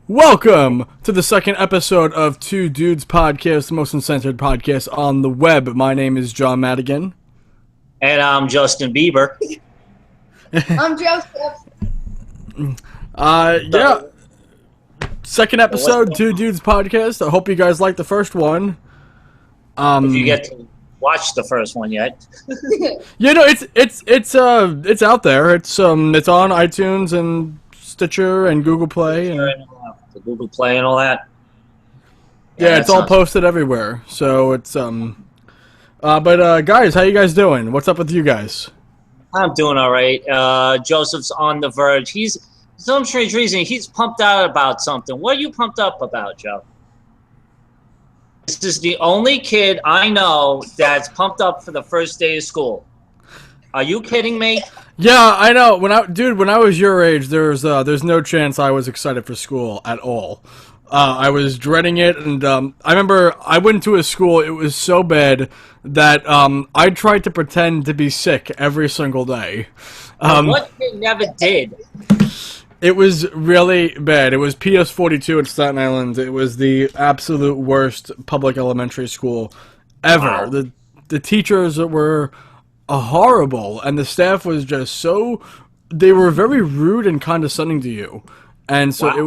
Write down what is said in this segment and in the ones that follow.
Welcome to the second episode of Two Dudes Podcast, the most uncensored podcast on the web. My name is John Madigan. And I'm Justin Bieber. I'm Joseph. Yeah. Second episode, Two Dudes Podcast. I hope you guys liked the first one. If you get to watch the first one yet. You know, it's out there. It's on iTunes and Stitcher and Google Play. And, The Google Play and all that. yeah, it's all posted everywhere. So it's But guys, how you guys doing? What's up with you guys? I'm doing all right. Joseph's on the verge. He's, for some strange reason, he's pumped out about something. What are you pumped up about, Joe? This is the only kid I know that's pumped up for the first day of school. Are you kidding me? Yeah, I know. When I was your age, there's no chance I was excited for school at all. I was dreading it, and I remember I went to a school. It was so bad that I tried to pretend to be sick every single day. What they never did. It was really bad. It was PS 42 in Staten Island. It was the absolute worst public elementary school ever. Wow. The teachers were horrible, and the staff was just so. They were very rude and condescending to you, and so Wow.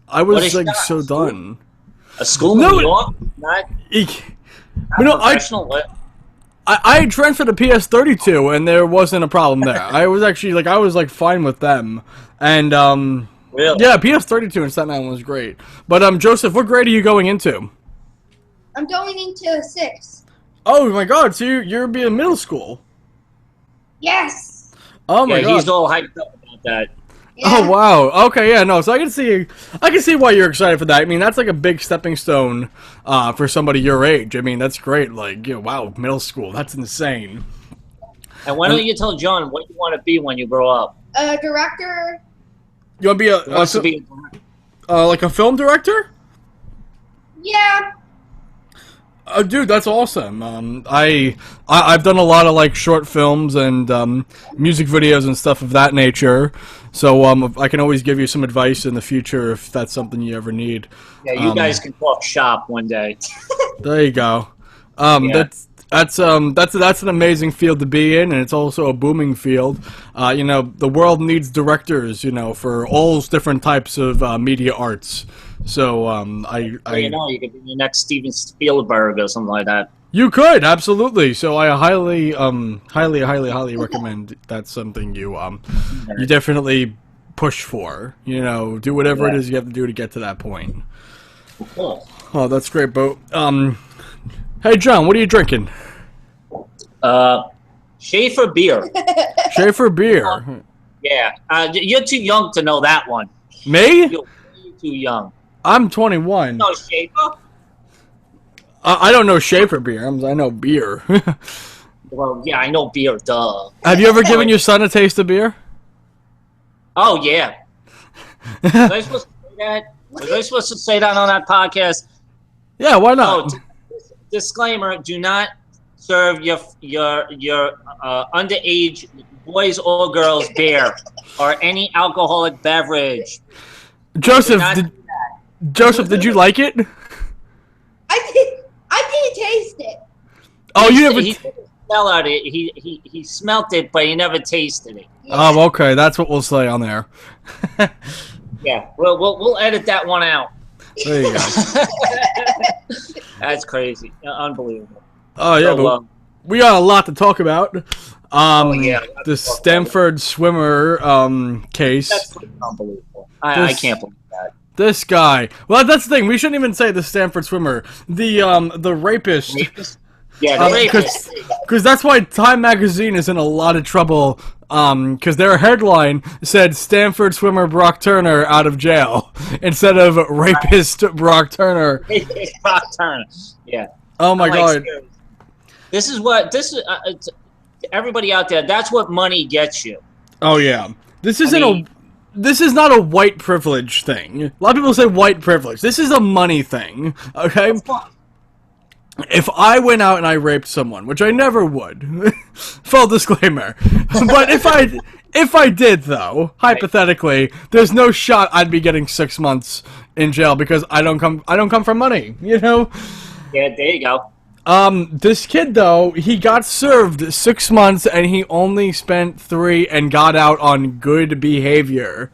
I was is like that, so a school? done. A school in No, New York? Not professional? I transferred to PS 32, and there wasn't a problem there. I was actually I was fine with them, and Really? yeah, PS 32 in Staten Island was great. But Joseph, what grade are you going into? I'm going into 6th. Oh my God! So you're being middle school. Yes. Oh my Yeah, God! he's all hyped up about that. Yeah. Oh wow! Okay, yeah, no. So I can see why you're excited for that. I mean, that's like a big stepping stone for somebody your age. I mean, that's great. Wow, middle school. That's insane. And why don't you tell John what you want to be when you grow up? Director. You want to be He wants to be like a film director? Yeah. Dude, that's awesome. I've done a lot of short films and music videos and stuff of that nature. So I can always give you some advice in the future if that's something you ever need. Yeah, you guys can talk shop one day. There you go. Yeah. That's an amazing field to be in, and it's also a booming field. The world needs directors, for all different types of media arts. So you could be the next Steven Spielberg or something like that. You could, absolutely. So I highly recommend that's something you definitely push for. Do whatever it is you have to do to get to that point. Cool. Oh, that's great, Bo. Hey, John, what are you drinking? Schaefer beer. Schaefer beer. Yeah, you're too young to know that one. Me? You're way too young. I'm 21. No, Schaefer? I don't know Schaefer beer. I know beer. Well, yeah, I know beer, duh. Have you ever given your son a taste of beer? Oh, yeah. Was I supposed to say that? Was I supposed to say that on that podcast? Yeah, why not? Disclaimer: do not serve your underage boys or girls beer or any alcoholic beverage. Joseph, did you like it? I did taste it. Oh, you never. He smelled it. He smelt it, but he never tasted it. Oh, okay. That's what we'll say on there. Yeah, we'll edit that one out. There you go. That's crazy, unbelievable. Oh yeah, but we got a lot to talk about. Yeah, The Stanford swimmer case. That's unbelievable. I can't believe that. This guy. Well, that's the thing. We shouldn't even say the Stanford swimmer. The rapist. Yeah, the rapist. Because that's why Time Magazine is in a lot of trouble. Because their headline said Stanford swimmer Brock Turner out of jail instead of rapist Brock Turner. It's Brock Turner. Yeah. Oh my God. Seriously. This is everybody out there. That's what money gets you. Oh yeah. This is not a white privilege thing. A lot of people say white privilege. This is a money thing. Okay. If I went out and I raped someone, which I never would, full disclaimer, but If I did, though, hypothetically, there's no shot I'd be getting 6 months in jail because I don't come from money, you know? Yeah, there you go. This kid, though, he got served 6 months and he only spent 3 and got out on good behavior.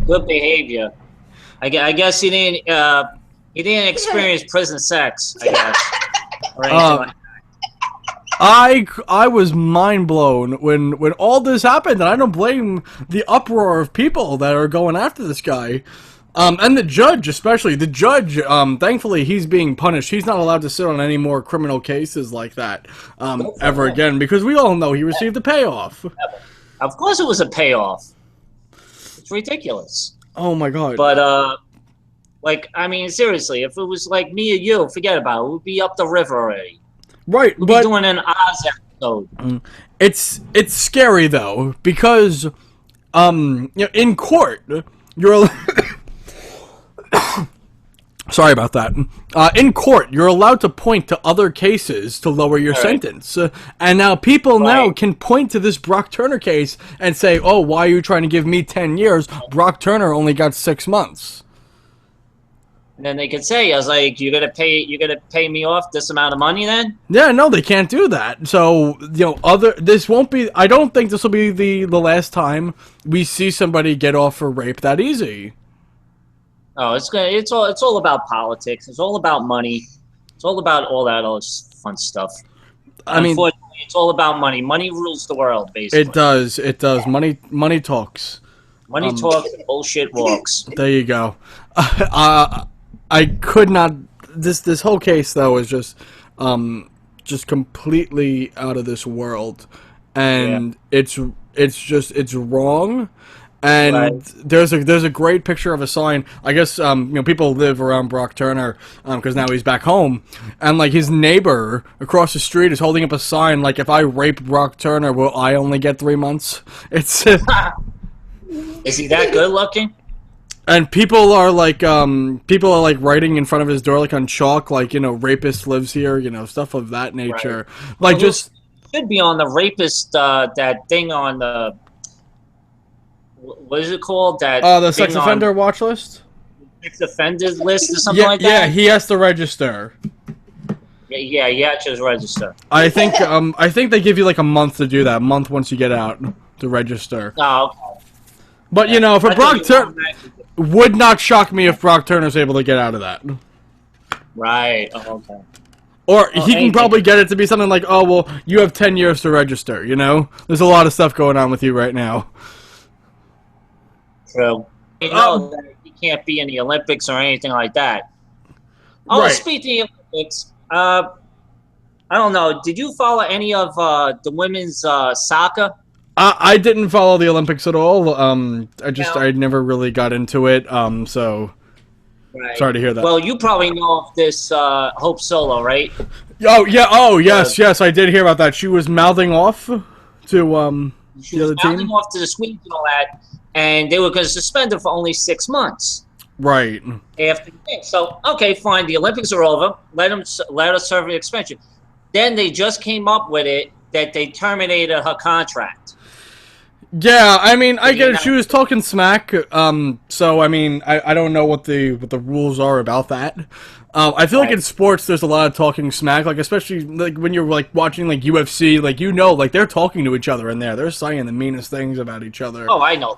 Good behavior. I guess he didn't experience prison sex, I guess. Or anything like that. I was mind blown when all this happened, and I don't blame the uproar of people that are going after this guy. And the judge, especially. The judge, thankfully, he's being punished. He's not allowed to sit on any more criminal cases like that ever again, because we all know he received a payoff. Of course it was a payoff. It's ridiculous. Oh, my God. But, like, I mean, seriously, if it was like me or you, forget about it. We'd be up the river already. Right, We'd but be doing an Oz episode. it's scary, though, because, in court, you're... Sorry about that. In court, you're allowed to point to other cases to lower your sentence. And now people now can point to this Brock Turner case and say, oh, why are you trying to give me 10 years? Brock Turner only got 6 months. And then they could say, I was like, you're gonna pay me off this amount of money then? Yeah, no, they can't do that. So, this won't be, I don't think this will be the last time we see somebody get off for rape that easy. Oh, it's all about politics. It's all about money. It's all about all that other fun stuff. I mean, unfortunately, it's all about money. Money rules the world, basically. It does. Money talks. Money talks, bullshit walks. There you go. I could not. This whole case though is just completely out of this world, and it's wrong. And there's a great picture of a sign. I guess people live around Brock Turner because now he's back home, and like his neighbor across the street is holding up a sign like, if I rape Brock Turner, will I only get 3 months? It's Is he that good looking? and people are like writing in front of his door like on chalk, like, rapist lives here, stuff of that nature. Right. Like, well, just should be on the rapist that thing on the what is it called, that the sex offender watch list, sex offenders list or something like that. Yeah, he has to register. Yeah, just register. I think they give you like a month to do that. A month once you get out to register. Oh, okay. But for Brock Turner, would not shock me if Brock Turner's able to get out of that. Right. Oh, okay. Or he can probably get it to be something like, oh, well, you have 10 years to register, There's a lot of stuff going on with you right now. True. That he can't be in the Olympics or anything like that. Oh, right. Speaking of Olympics, I don't know. Did you follow any of the women's soccer? I didn't follow the Olympics at all. I never really got into it. So sorry to hear that. Well, you probably know of this Hope Solo, right? Oh yeah. Oh yes. I did hear about that. She was mouthing off to the other team. Mouthing off to the Swedes and all that, and they were going to suspend her for only 6 months. Right. After the thing. So okay, fine. The Olympics are over. Let her serve the suspension. Then they just came up with it that they terminated her contract. Yeah, I mean, I get it. She was talking smack. So I mean, I don't know what the rules are about that. I feel like in sports, there's a lot of talking smack, like especially like when you're like watching like UFC, like they're talking to each other in there. They're saying the meanest things about each other. Oh, I know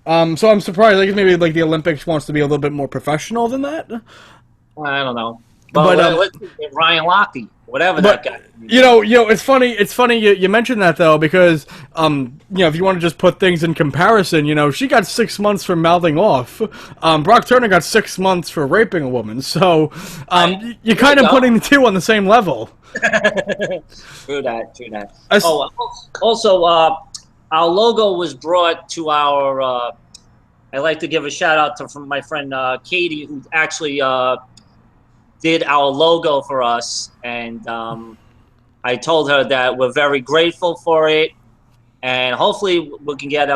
that. So I'm surprised. I guess maybe like the Olympics wants to be a little bit more professional than that. I don't know. But let's get Ryan Lochte, whatever that guy. It's funny. It's funny you mentioned that though, because if you want to just put things in comparison, she got 6 months for mouthing off. Brock Turner got 6 months for raping a woman. So you're kind of putting the two on the same level. True that. Also, our logo was brought to our. I'd like to give a shout out from my friend Katie, who actually did our logo for us, and I told her that we're very grateful for it, and hopefully we can get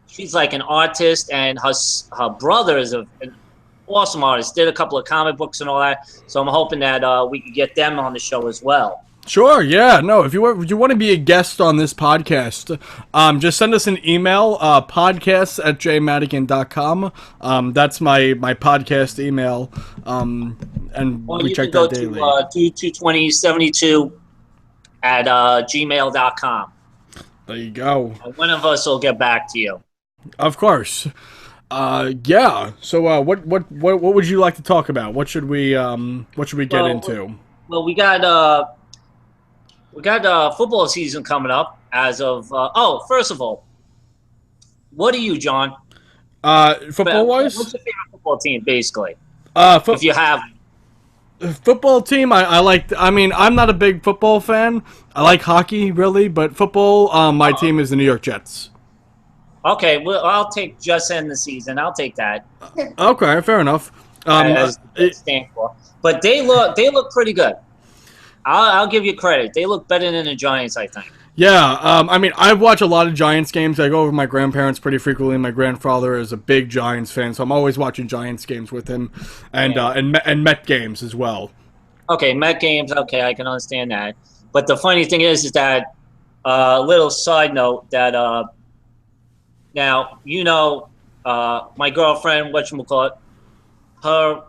she's like an artist, and her brother is an awesome artist, did a couple of comic books and all that, so I'm hoping that we could get them on the show as well. Sure, yeah, no. If you want to be a guest on this podcast, just send us an email, podcasts@jmadigan.com. That's my podcast email, and Or we you check can go that daily. to 22072 at gmail.com. There you go. And one of us will get back to you. Of course. Yeah. So, what would you like to talk about? What should we get Well, into? Well, we got football season coming up as of first of all, what are you, John? Football wise, What's your favorite football team, basically? fo- If you have, football team. I like. I mean, I'm not a big football fan. I like hockey, really, but football. My team is the New York Jets. okay, well, I'll take just end the season. I'll take that Okay, fair enough. as it stands for. But they look pretty good. I'll give you credit. They look better than the Giants, I think. Yeah, I mean, I watch a lot of Giants games. I go over to my grandparents pretty frequently. My grandfather is a big Giants fan, so I'm always watching Giants games with him, and and Met games as well. Okay, Met games. Okay, I can understand that. But the funny thing is that little side note that now my girlfriend, whatchamacallit, her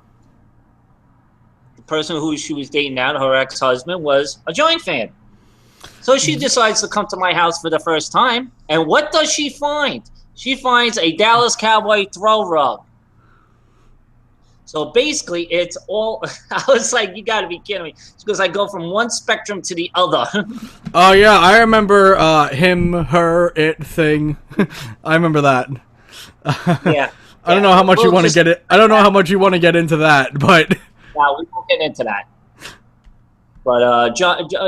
the person who she was dating now, her ex-husband, was a Giant fan. So she decides to come to my house for the first time, and what does she find? She finds a Dallas Cowboy throw rug. So basically, it's all. I was like, "You got to be kidding me!" Because I go from one spectrum to the other. Oh yeah, I remember him, her, it thing. I remember that. Yeah. I don't know how much you want to get it. I don't know how much you want to get into that, but Now we won't get into that. But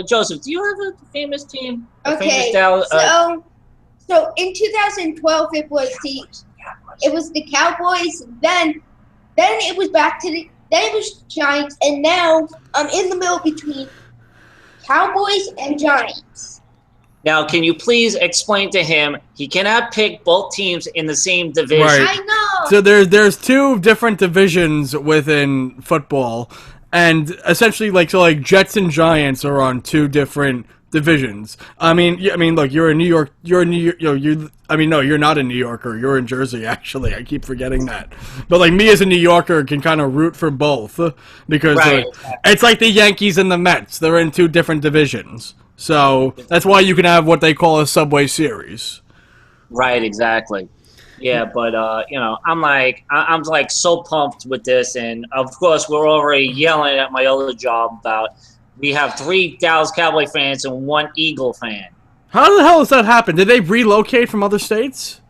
Joseph, do you have a famous team? A Okay, famous Dallas, so in 2012 it was the Cowboys. Then it was then it was Giants, and now I'm in the middle between Cowboys and Giants. now, can you please explain to him he cannot pick both teams in the same division? Right. I know. so there's two different divisions within football, and essentially like Jets and Giants are on two different divisions. I mean, look, you're in New York. You're in New York. No, you're not a New Yorker. You're in Jersey, actually. I keep forgetting that. But like me as a New Yorker can kind of root for both because Right. it's like the Yankees and the Mets. They're in two different divisions. So that's why you can have what they call a Subway Series. Right, exactly. Yeah, but I'm like so pumped with this, and of course we're already yelling at my other job about we have 3 Dallas Cowboy fans and 1 Eagle fan. How the hell does that happen? Did they relocate from other states?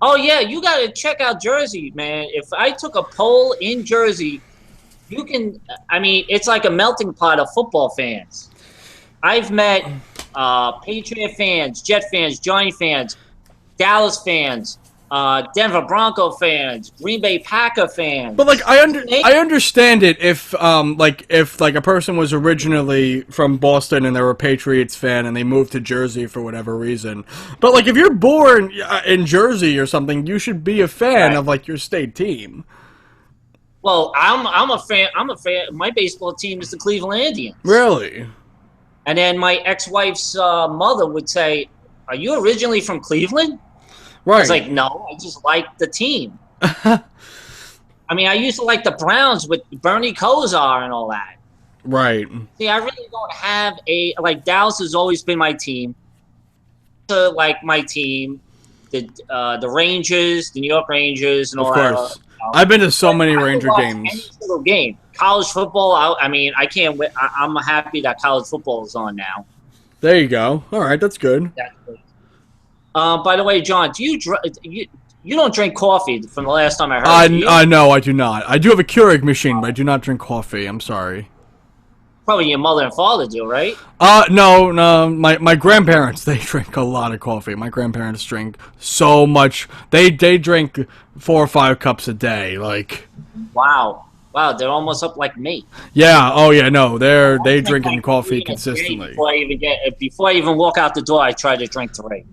Oh yeah, you got to check out Jersey, man. If I took a poll in Jersey, you can. I mean, it's like a melting pot of football fans. I've met Patriot fans, Jet fans, Giant fans, Dallas fans, Denver Bronco fans, Green Bay Packer fans. But like I understand it if a person was originally from Boston and they were a Patriots fan and they moved to Jersey for whatever reason. But like if you're born in Jersey or something, you should be a fan Right. of like your state team. Well, I'm a fan. I'm a fan. My baseball team is the Cleveland Indians. Really? And then my ex-wife's mother would say, "Are you originally from Cleveland?" Right. I was like, "No, I just like the team." I mean, I used to like the Browns with Bernie Kosar and all that. right. See, I really don't have Dallas has always been my team. So, like my team, the Rangers, the New York Rangers, and Of all course. that. I've been to so many I will Ranger watch games. Any single game. College football. I mean, I can't wait. I'm happy that college football is on now. There you go. All right, that's good. That's good. By the way, John, do you don't drink coffee from the last time I heard you? No, I do not. I do have a Keurig machine, but I do not drink coffee. I'm sorry. Probably your mother and father do, right? No. My grandparents, they drink a lot of coffee. My grandparents drink so much. They drink 4 or 5 cups a day. Like, Wow, they're almost up like me. yeah. Oh yeah. No, they drink drinking like coffee 3 a day consistently, Before I even walk out the door, I try to drink 3.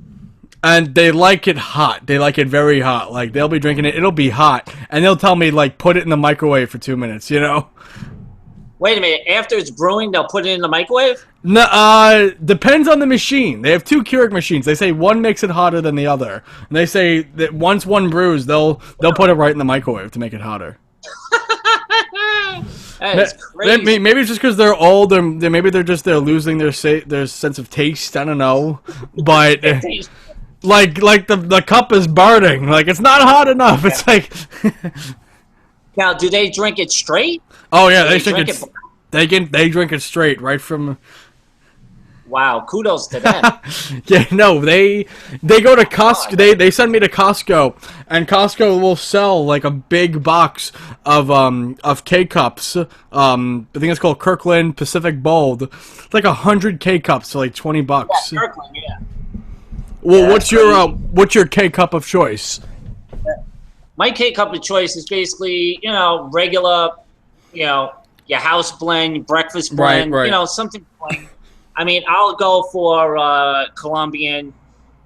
and they like it hot. They like it very hot. Like they'll be drinking it. It'll be hot, and they'll tell me like put it in the microwave for 2 minutes. You know. Wait a minute. After it's brewing, they'll put it in the microwave? No, depends on the machine. They have two Keurig machines. They say one makes it hotter than the other. And they say that once one brews, they'll put it right in the microwave to make it hotter. That is crazy. Maybe it's just because they're old, or maybe they're losing their sense of taste. I don't know, but like the cup is burning. Like it's not hot enough. It's like. Now, do they drink it straight? Oh yeah, they drink it. They drink it straight right from. Wow, kudos to them. Yeah, no, they go to Costco. They send me to Costco, and Costco will sell like a big box of K cups. I think it's called Kirkland Pacific Bold. It's like 100 K cups for like $20. Yeah, Kirkland, yeah. Well, Yeah, what's your K cup of choice? My K cup of choice is basically, regular, your house blend, breakfast blend, Right. something plain. I mean, I'll go for Colombian.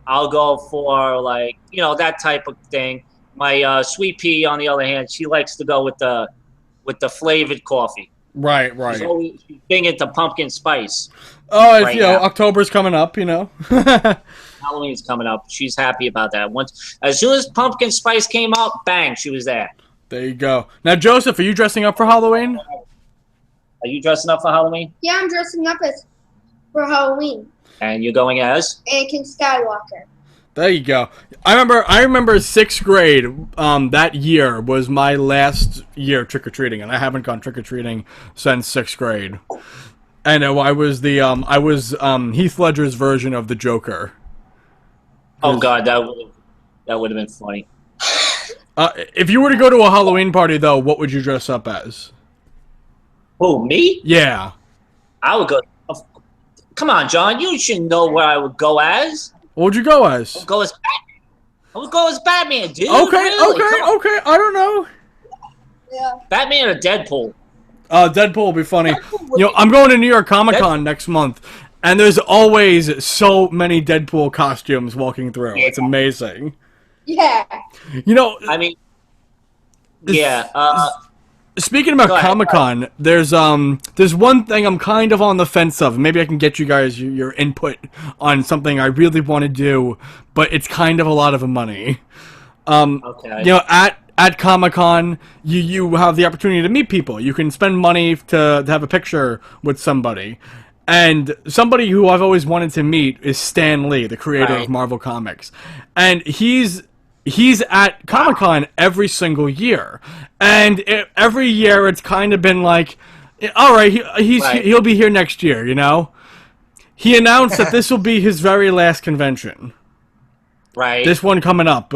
I'll go for that type of thing. My sweet pea, on the other hand, she likes to go with the flavored coffee. Right. She's big into pumpkin spice. Oh, right now. October's coming up, Halloween's coming up. She's happy about that. As soon as pumpkin spice came out, bang, she was there. There you go. Now, Joseph, are you dressing up for Halloween? Are you dressing up for Halloween? Yeah, I'm dressing up for Halloween. And you're going as? Anakin Skywalker. There you go. I remember 6th grade. That year was my last year trick or treating, and I haven't gone trick or treating since 6th grade. And I was Heath Ledger's version of the Joker. Oh God, that would have been funny. If you were to go to a Halloween party, though, what would you dress up as? Who, me? Yeah. I would go. Come on, John. You should know where I would go as. What would you go as? I would go as Batman, dude. Okay. Really? I don't know. Yeah. Batman or Deadpool? Deadpool will be funny. I'm going to New York Comic Con next month, and there's always so many Deadpool costumes walking through. Yeah. It's amazing. Yeah. I mean, yeah. Speaking about Comic Con, there's one thing I'm kind of on the fence of. Maybe I can get you guys your input on something I really want to do, but it's kind of a lot of money. Okay. At Comic Con, you have the opportunity to meet people. You can spend money to have a picture with somebody. And somebody who I've always wanted to meet is Stan Lee, the creator of Marvel Comics. And he's at Comic Con every single year. And every year it's kind of been like, all right, he'll be here next year, He announced that this will be his very last convention. Right. This one coming up.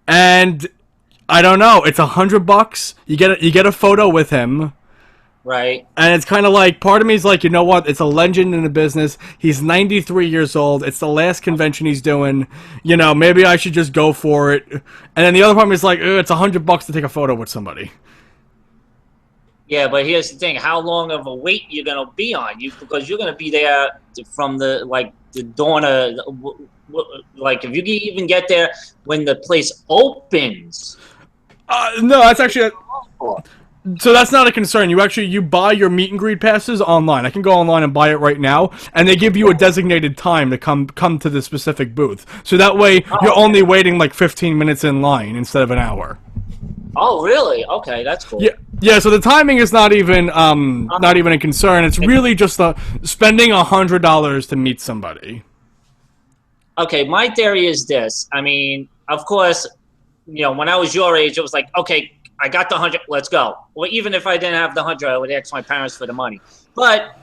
And I don't know, it's $100. You get a photo with him. Right. And it's kind of like, part of me is like, you know what? It's a legend in the business. He's 93 years old. It's the last convention he's doing. Maybe I should just go for it. And then the other part of me is like, it's $100 to take a photo with somebody. Yeah, but here's the thing: how long of a wait you're gonna be on? Because you're gonna be there from the dawn of, if you can even get there when the place opens. No, that's actually. So that's not a concern. You buy your meet and greet passes online. I can go online and buy it right now, and they give you a designated time to come to the specific booth. So that way you're only waiting like 15 minutes in line instead of an hour. Oh, really? Okay, that's cool. Yeah. So the timing is not even a concern. It's really just spending $100 to meet somebody. Okay, my theory is this. I mean, of course, when I was your age, it was like, okay, I got the 100, let's go. Or even if I didn't have the 100, I would ask my parents for the money. But,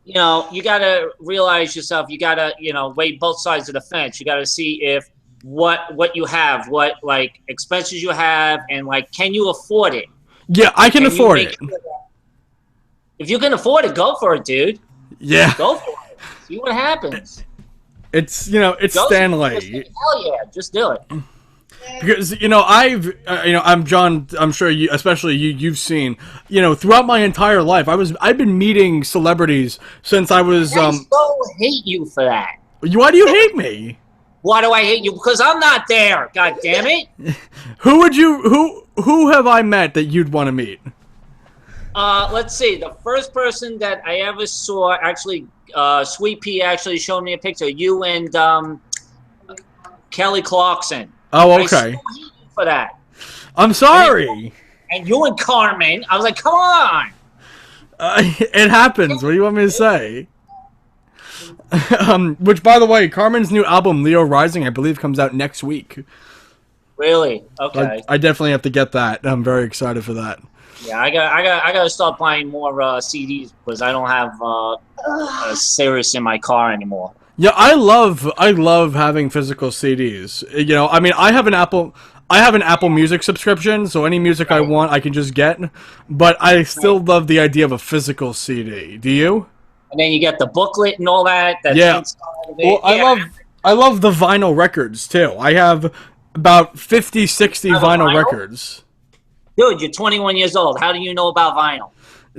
you got to realize yourself, you got to, weigh both sides of the fence. You got to see if what you have, what, expenses you have, and, can you afford it? Yeah, I can afford it. If you can afford it, go for it, dude. Yeah. Go for it. See what happens. It's, it's Stan Lee. Hell yeah, just do it. Because I'm John. I'm sure you, especially you've seen. Throughout my entire life, I've been meeting celebrities since I was. I so hate you for that. Why do you hate me? Why do I hate you? Because I'm not there. God damn it! Who have I met that you'd want to meet? Let's see. The first person that I ever saw, actually, Sweet Pea actually showed me a picture. You and Kelly Clarkson. Oh, I okay. saw you for that. I'm sorry. And you and Carmen. I was like, come on. It happens. What do you want me to say? Which, by the way, Carmen's new album, Leo Rising, I believe, comes out next week. Really? Okay. I definitely have to get that. I'm very excited for that. Yeah, I got to start buying more CDs because I don't have a Sirius in my car anymore. Yeah, I love having physical CDs. You know, I mean, I have an Apple Music subscription, so any music I want, I can just get. But I still love the idea of a physical CD. Do you? And then you get the booklet and all that. That's Yeah. inside of it. Well, I love the vinyl records too. I have about 50, 60 You have a vinyl vinyl? records. Dude, you're 21 years old. How do you know about vinyl?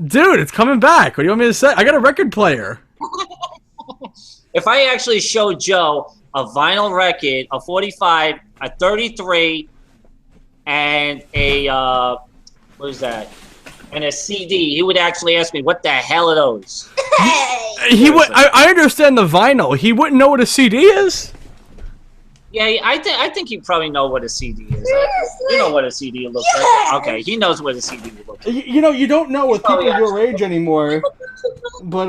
Dude, it's coming back. What do you want me to say? I got a record player. If I actually showed Joe a vinyl record, a 45, a 33, and a what is that? And a CD, he would actually ask me, "What the hell are those?" Hey. He would. I understand the vinyl. He wouldn't know what a CD is. Yeah, I think you probably know what a CD is. Seriously? You know what a CD looks Yes. like. Okay, he knows what a CD looks like. You know, you don't know with people yeah. your age anymore. But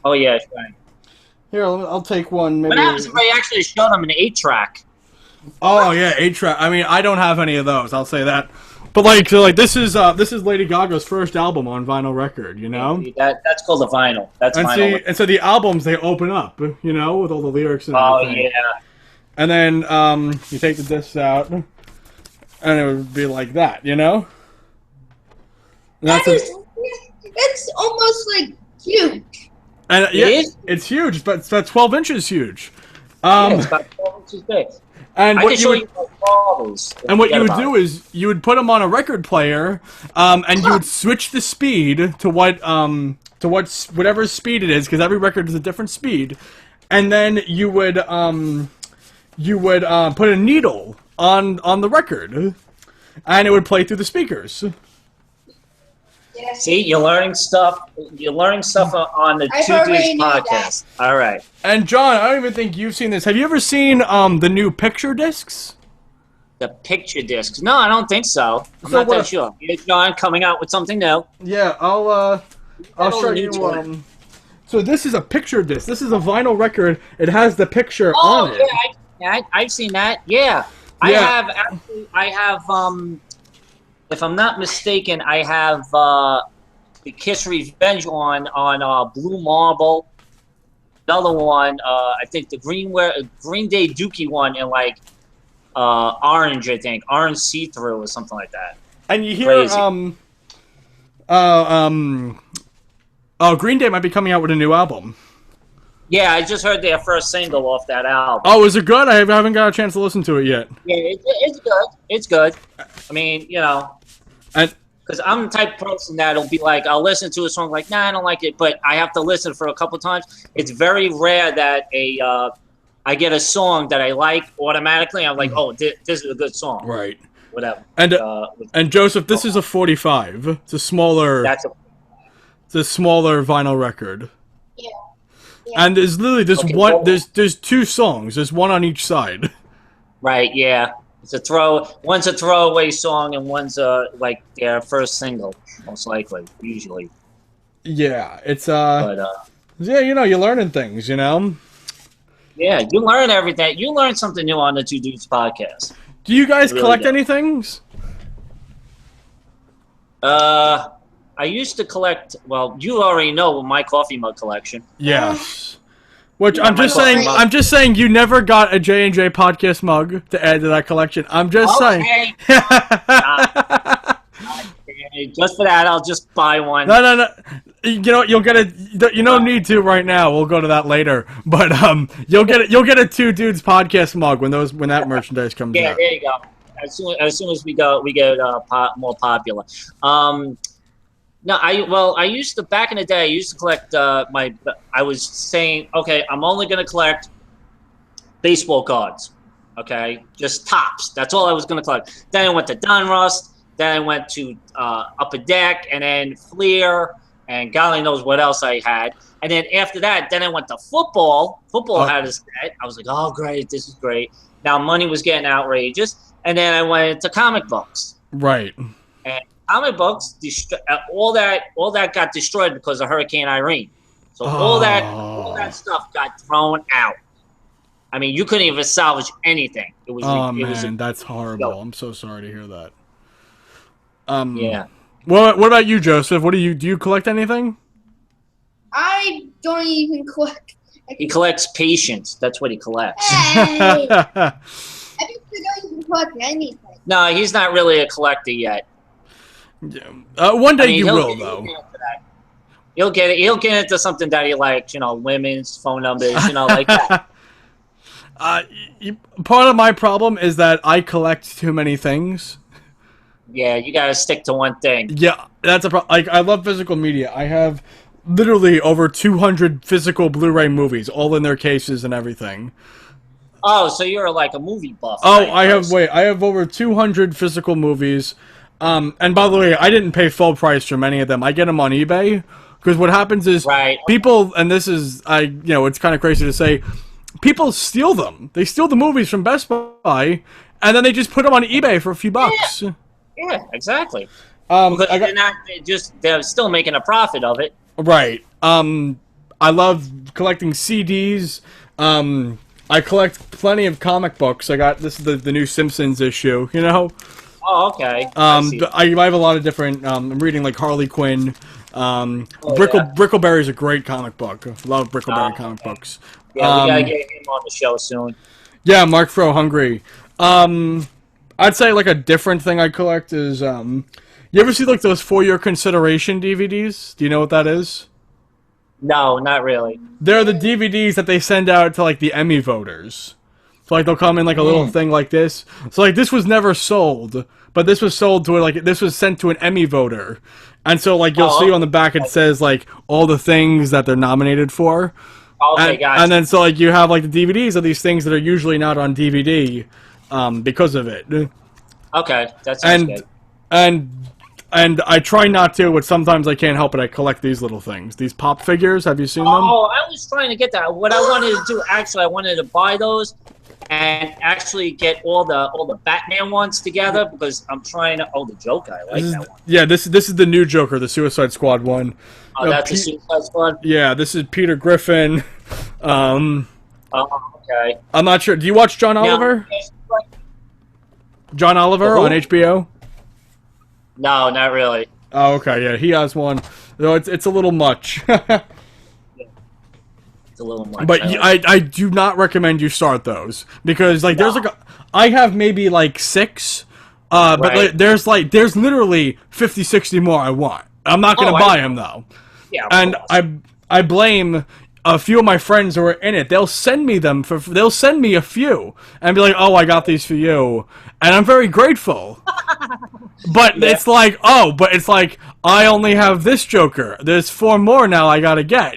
Oh yeah, right. here I'll take one. What Maybe. happens if I actually showed him an 8-track? Oh yeah, 8-track. I mean, I don't have any of those. I'll say that. But like, so like this is Lady Gaga's first album on vinyl record. You know. That's called a vinyl. That's And vinyl. and so the albums they open up, you know, with all the lyrics and Oh everything. yeah. And then you take the discs out, and it would be like that, you know. And That's almost like huge. and yeah, It is? it's huge, but it's about 12 inches huge. Yeah, it's about 12 inches big. And I what can you show would, you my models. and what you would Forget do about it. is you would put them on a record player, and you would switch the speed to whatever speed it is, because every record is a different speed, and then you would put a needle on the record, and it would play through the speakers. Yes. See, you're learning stuff. You're learning stuff on the I've Two already Dudes knew podcast. All right. And John, I don't even think you've seen this. Have you ever seen the new picture discs? The picture discs. No, I don't think so. I'm So not what- that sure. Here's John coming out with something new. Yeah, I'll show need you. to. So this is a picture disc. This is a vinyl record. It has the picture Oh, on it. yeah, I've seen that. Yeah. Yeah. I have, if I'm not mistaken, I have the Kiss Revenge on Blue Marble. Another one, I think the Green Day Dookie one in like orange, I think. Orange see-through or something like that. And you hear Crazy. Green Day might be coming out with a new album. Yeah, I just heard their first single off that album. Oh, is it good? I haven't got a chance to listen to it yet. Yeah, it's good. It's good. I mean, you know, And because I'm the type of person that'll be like, I'll listen to a song like, nah, I don't like it, but I have to listen for a couple times. It's very rare that I get a song that I like automatically. I'm like, oh, this is a good song. right. Whatever. And Joseph, this is a 45. It's a smaller That's smaller vinyl record. Yeah. And there's literally Okay, one. well- There's two songs. There's one on each side. right. Yeah. One's a throwaway song and one's like their first single, most likely, usually. Yeah, it's But yeah, you know, you're learning things, you know. yeah, you learn everything. You learn something new on the Two Dudes podcast. Do you guys Really collect do. any things? I used to collect. Well, you already know my coffee mug collection. Yes. Which Yeah, I'm my just coffee saying. mug. I'm just saying you never got a J&J podcast mug to add to that collection. I'm just saying. Okay. Just for that, I'll just buy one. No. You know you'll get a. You don't need to right now. We'll go to that later. But you'll get it. You'll get a Two Dudes podcast mug when that merchandise comes Yeah, out. there you go. As soon as we get more popular. No, I used to back in the day. I used to collect I was saying, okay, I'm only going to collect baseball cards. Okay, just tops. That's all I was going to collect. Then I went to Donruss. Then I went to Upper Deck, and then Fleer, and God only knows what else I had. And then after that, then I went to football. Football had a set. I was like, oh, great, this is great. Now money was getting outrageous. And then I went to comic books. Right. And comic books, all that got destroyed because of Hurricane Irene. So all that stuff got thrown out. I mean, you couldn't even salvage anything. It was that's horrible. I'm so sorry to hear that. Yeah. What about you, Joseph? Do you collect anything? I don't even collect. He collects patience. That's what he collects. Hey! I don't even collect anything. No, he's not really a collector yet. One day you will, though. He'll get it. He'll get into something that he likes, women's phone numbers, like that. Part of my problem is that I collect too many things. Yeah, you gotta stick to one thing. Yeah, that's a problem. Like, I love physical media. I have literally over 200 physical Blu-ray movies, all in their cases and everything. Oh, so you're like a movie buff. Oh, I have over 200 physical movies. And by the way, I didn't pay full price for many of them. I get them on eBay. Because what happens is people, and this is, it's kind of crazy to say, people steal them. They steal the movies from Best Buy, and then they just put them on eBay for a few bucks. Yeah, exactly. Because they're still making a profit of it. Right. I love collecting CDs. I collect plenty of comic books. This is the new Simpsons issue, Oh, okay. I have a lot of different, I'm reading like Harley Quinn. Brickleberry's a great comic book. I love Brickleberry comic books. Yeah, we gotta get him on the show soon. Yeah, Mark Fro Hungry. I'd say like a different thing I collect is, you ever see like those For Your Consideration DVDs? Do you know what that is? No, not really. They're the DVDs that they send out to like the Emmy voters. So like they'll come in like a little thing like this. So like this was never sold, but this was sold to this was sent to an Emmy voter. And so like you'll see on the back it says like all the things that they're nominated for. Okay, gotcha. And then so like you have like the DVDs of these things that are usually not on DVD because of it. Okay, that sounds good. And I try not to, but sometimes I can't help it. I collect these little things. These pop figures. Have you seen them? Oh, I was trying to get that. What I wanted to do, actually, I wanted to buy those and actually get all the Batman ones together because I'm trying to. Oh, the Joker. I like that one. Yeah, this is the new Joker, the Suicide Squad one. Oh, that's the Suicide Squad? Yeah, this is Peter Griffin. Oh, okay. I'm not sure. Do you watch John Oliver? John Oliver on HBO? No, not really. Oh, okay. Yeah, he has one. Though it's a little much. It's a little much. But I do not recommend you start those because like there's like I have maybe like 6, but like, there's literally 50, 60 more I want. I'm not gonna buy them though. Yeah. And I blame a few of my friends who are in it. They'll send me them they'll send me a few and be like, oh, I got these for you, and I'm very grateful. But it's like, I only have this Joker. There's 4 more now I gotta get,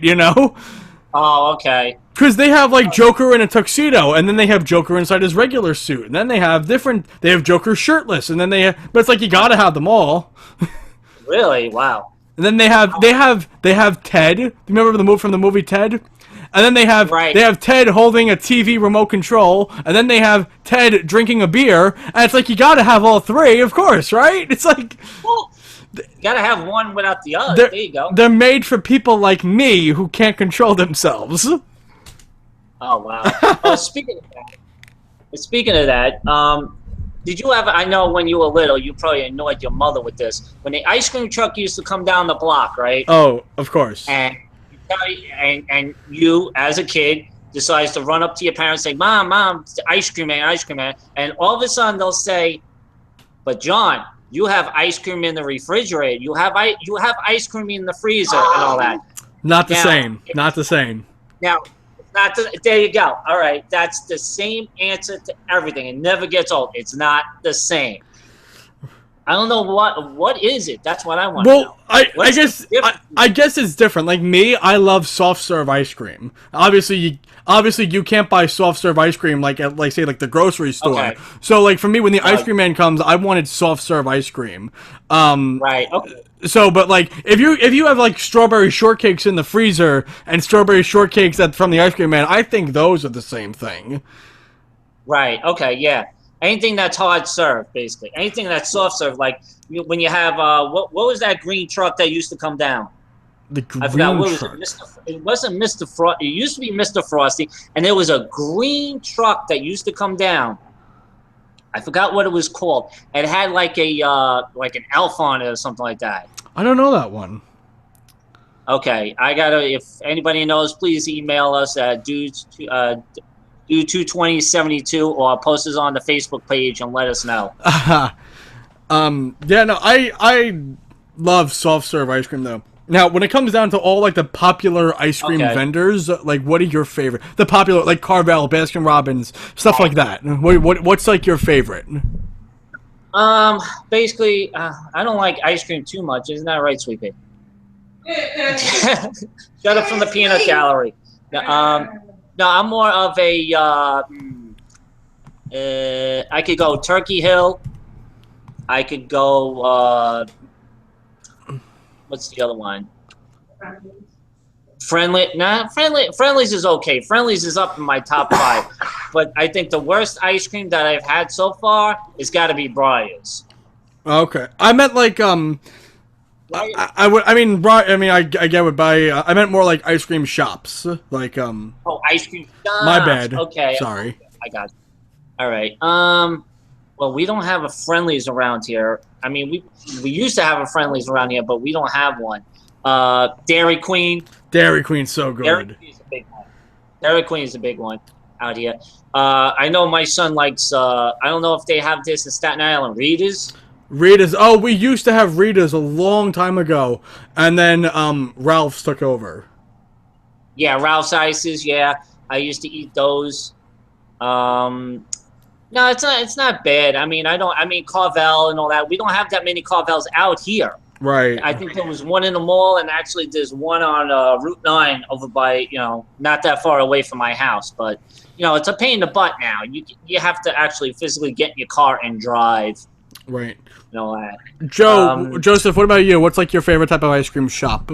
Oh, okay. Because they have, like, Joker in a tuxedo, and then they have Joker inside his regular suit, and then they have Joker shirtless, and then but it's like, you gotta have them all. Really? Wow. And then they have Ted. You remember from the movie Ted? And then they have Ted holding a TV remote control, and then they have Ted drinking a beer, and it's like you gotta have all 3, of course, right? It's like you gotta have one without the other. There you go. They're made for people like me who can't control themselves. Oh wow. Speaking of that, did you ever? I know when you were little, you probably annoyed your mother with this. When the ice cream truck used to come down the block, right? Oh, of course. And you, as a kid, decides to run up to your parents and say, Mom, ice cream man. And all of a sudden they'll say, but John, you have ice cream in the refrigerator. You have ice cream in the freezer and all that. Not the same. Not the same. Now, there you go. All right. That's the same answer to everything. It never gets old. It's not the same. I don't know what is it. That's what I want to know. Well, I What's guess the difference? I guess it's different. Like me, I love soft serve ice cream. Obviously, you can't buy soft serve ice cream like at say like the grocery store. Okay. So like for me, when the ice cream man comes, I wanted soft serve ice cream. Right. Okay. So, but like if you have like strawberry shortcakes in the freezer and strawberry shortcakes from the ice cream man, I think those are the same thing. Right. Okay. Yeah. Anything that's hard served, basically. Anything that's soft served, like when you have what was that green truck that used to come down? The green I forgot what truck. was it. It wasn't Mr. Frosty. It used to be Mr. Frosty, and there was a green truck that used to come down. I forgot what it was called. It had like an elf on it or something like that. I don't know that one. Okay, I gotta. If anybody knows, please email us at dude22072 or post us on the Facebook page and let us know. Yeah, no, I love soft serve ice cream though. Now, when it comes down to all like the popular ice cream vendors, like what are your favorite? The popular like Carvel, Baskin Robbins, stuff like that. What's like your favorite? Basically, I don't like ice cream too much. Isn't that right, Sweet Pea? Shut up from the peanut gallery. No, I'm more of a. I could go Turkey Hill. I could go. What's the other one? Friendly's is okay. Friendly's is up in my top 5, but I think the worst ice cream that I've had so far has got to be Breyers. Okay, I meant like I get what by I meant more like ice cream shops, like Oh, ice cream shops. My bad. Okay. Sorry. I got it. All right. Well, we don't have a Friendly's around here. I mean, we used to have a Friendly's around here, but we don't have one. Dairy Queen. Dairy Queen's so good. Dairy Queen's a big one. Dairy Queen is a big one out here. I know my son likes. I don't know if they have this in Staten Island. Rita's. Rita's. Oh, we used to have Rita's a long time ago, and then Ralph's took over. Yeah, Ralph's Ices. Yeah, I used to eat those. No, it's not bad. I mean, Carvel and all that. We don't have that many Carvels out here. Right. I think there was one in the mall, and actually there's one on Route 9 over by, not that far away from my house. But, it's a pain in the butt now. You have to actually physically get in your car and drive. Right. Joseph, what about you? What's like your favorite type of ice cream shop?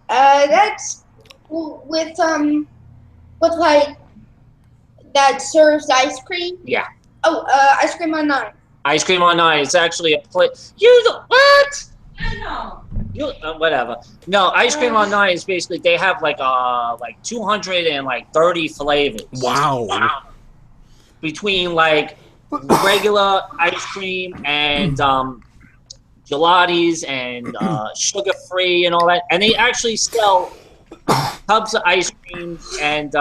That's with like that serves ice cream. Yeah. Oh, Ice Cream on 9. Ice Cream on 9. It's actually a place. What? I know. Whatever. No, Ice Cream on 9 is basically they have like 230 flavors. Wow. Between like regular ice cream and gelatis and sugar free and all that, and they actually sell tubs of ice cream and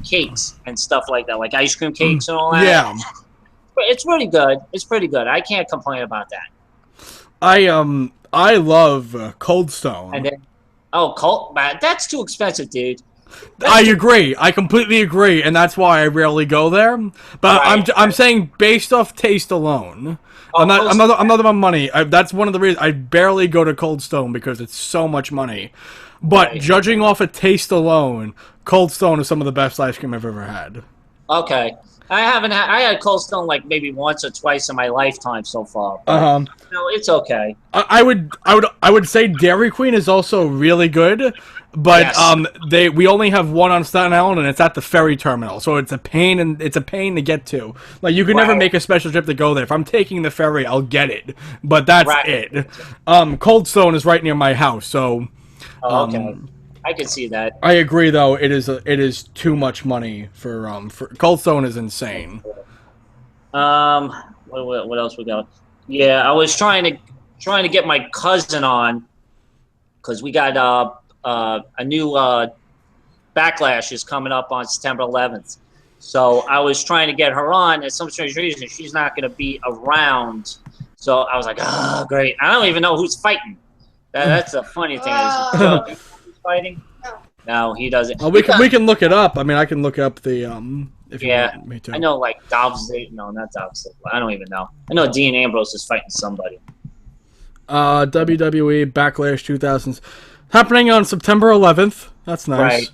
cakes and stuff like that, like ice cream cakes and all that. Yeah. It's pretty good. It's pretty good. I can't complain about that. I love Cold Stone. And then, man, that's too expensive, dude. I agree. I completely agree, and that's why I rarely go there. But I'm saying based off taste alone. I'm not about money. That's one of the reasons I barely go to Cold Stone because it's so much money. But judging off of taste alone, Cold Stone is some of the best ice cream I've ever had. Okay. I had Cold Stone like maybe once or twice in my lifetime so far. But, it's okay. I would say Dairy Queen is also really good, but we only have one on Staten Island and it's at the ferry terminal, so it's a pain to get to. Like you could never make a special trip to go there. If I'm taking the ferry, I'll get it, but that's it. Cold Stone is right near my house, so. Okay. I can see that. I agree, though. It is too much money for Cold Stone is insane. What else we got? Yeah, I was trying to get my cousin on because we got a new Backlash is coming up on September 11th. So I was trying to get her on. For some strange reason, she's not going to be around. So I was like, oh, great. I don't even know who's fighting. That's a funny thing. Fighting? No, he doesn't. Well, we can look it up. I mean, I can look up the If you Yeah, want me to. I know, like Dolph Ziggler. No, not Dolph Ziggler. I don't even know. I know Dean Ambrose is fighting somebody. WWE Backlash 2000s happening on September 11th. That's nice.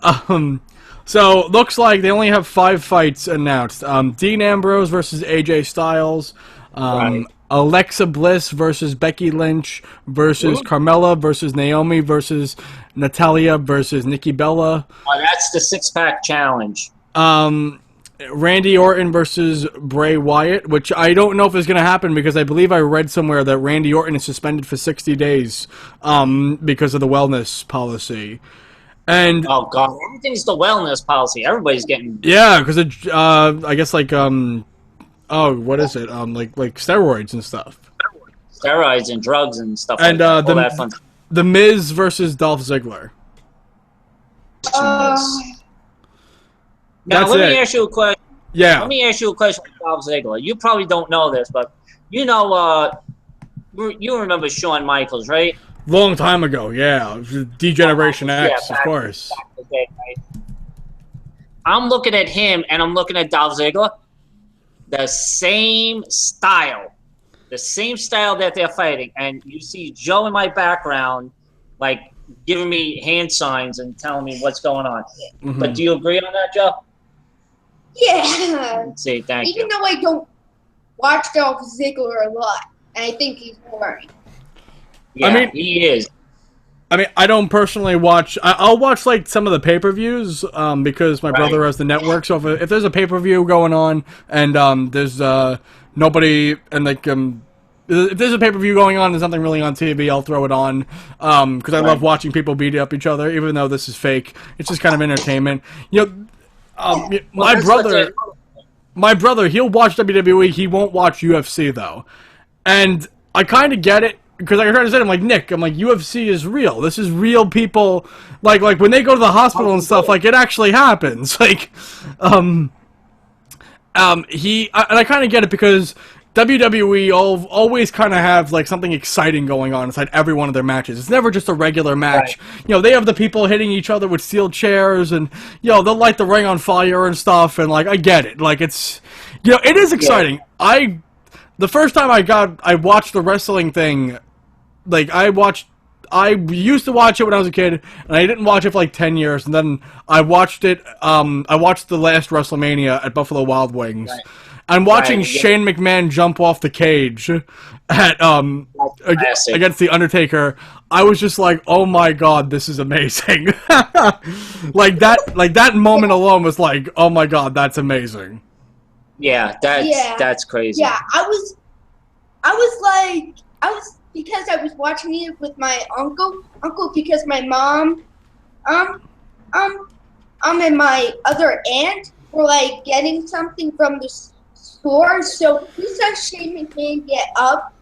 Right. So looks like they only have 5 fights announced. Dean Ambrose versus AJ Styles. Right. Alexa Bliss versus Becky Lynch versus Carmella versus Naomi versus Natalia versus Nikki Bella. That's the 6-pack challenge. Randy Orton versus Bray Wyatt, which I don't know if is going to happen because I believe I read somewhere that Randy Orton is suspended for 60 days because of the wellness policy. And Oh God, everything's the wellness policy. Everybody's getting. yeah, because I guess like what is it? Like steroids and stuff. Steroids and drugs and stuff And like that. All that fun. the Miz versus Dolph Ziggler. Now That's let me it. ask you a question. Yeah. Let me ask you a question with Dolph Ziggler. You probably don't know this, but you know, you remember Shawn Michaels, right? Long time ago, yeah. D-Generation X, back- of course. back in the day, right? I'm looking at him and I'm looking at Dolph Ziggler. The same style. The same style that they're fighting. And you see Joe in my background, like, giving me hand signs and telling me what's going on. Mhm. But do you agree on that, Joe? Yeah. Let's see, thank Even you. though I don't watch Dolph Ziggler a lot, and I think he's boring. Yeah, I mean- he is. I mean, I don't personally watch. I'll watch like some of the pay-per-views because my brother has the network. So if there's a pay-per-view going on and there's nobody and like if there's a pay-per-view going on and something really on TV, I'll throw it on because I love watching people beat up each other, even though this is fake. It's just kind of entertainment. You know, Well, that's what they're- my brother, he'll watch WWE. He won't watch UFC though, and I kind of get it. Because like I tried to say, I'm like, Nick, I'm like, UFC is real. This is real people. Like when they go to the hospital and stuff, like it actually happens. Like, and I kind of get it because WWE always kind of have like something exciting going on inside every one of their matches. It's never just a regular match. Right. You know, they have the people hitting each other with steel chairs, and you know they'll light the ring on fire and stuff. And like, I get it. Like it's, you know, it is exciting. The first time I watched the wrestling thing. Like, I used to watch it when I was a kid, and I didn't watch it for like 10 years, and then I watched it, I watched the last WrestleMania at Buffalo Wild Wings. Right. I'm watching Right, yeah. Shane McMahon jump off the cage at, classic. against The Undertaker. I was just like, oh my god, this is amazing. like that moment alone was like, oh my god, that's amazing. Yeah, that's crazy. Yeah, I was because I was watching it with my uncle because my mom, and my other aunt were like getting something from the store, so we saw Shane McMahon get up,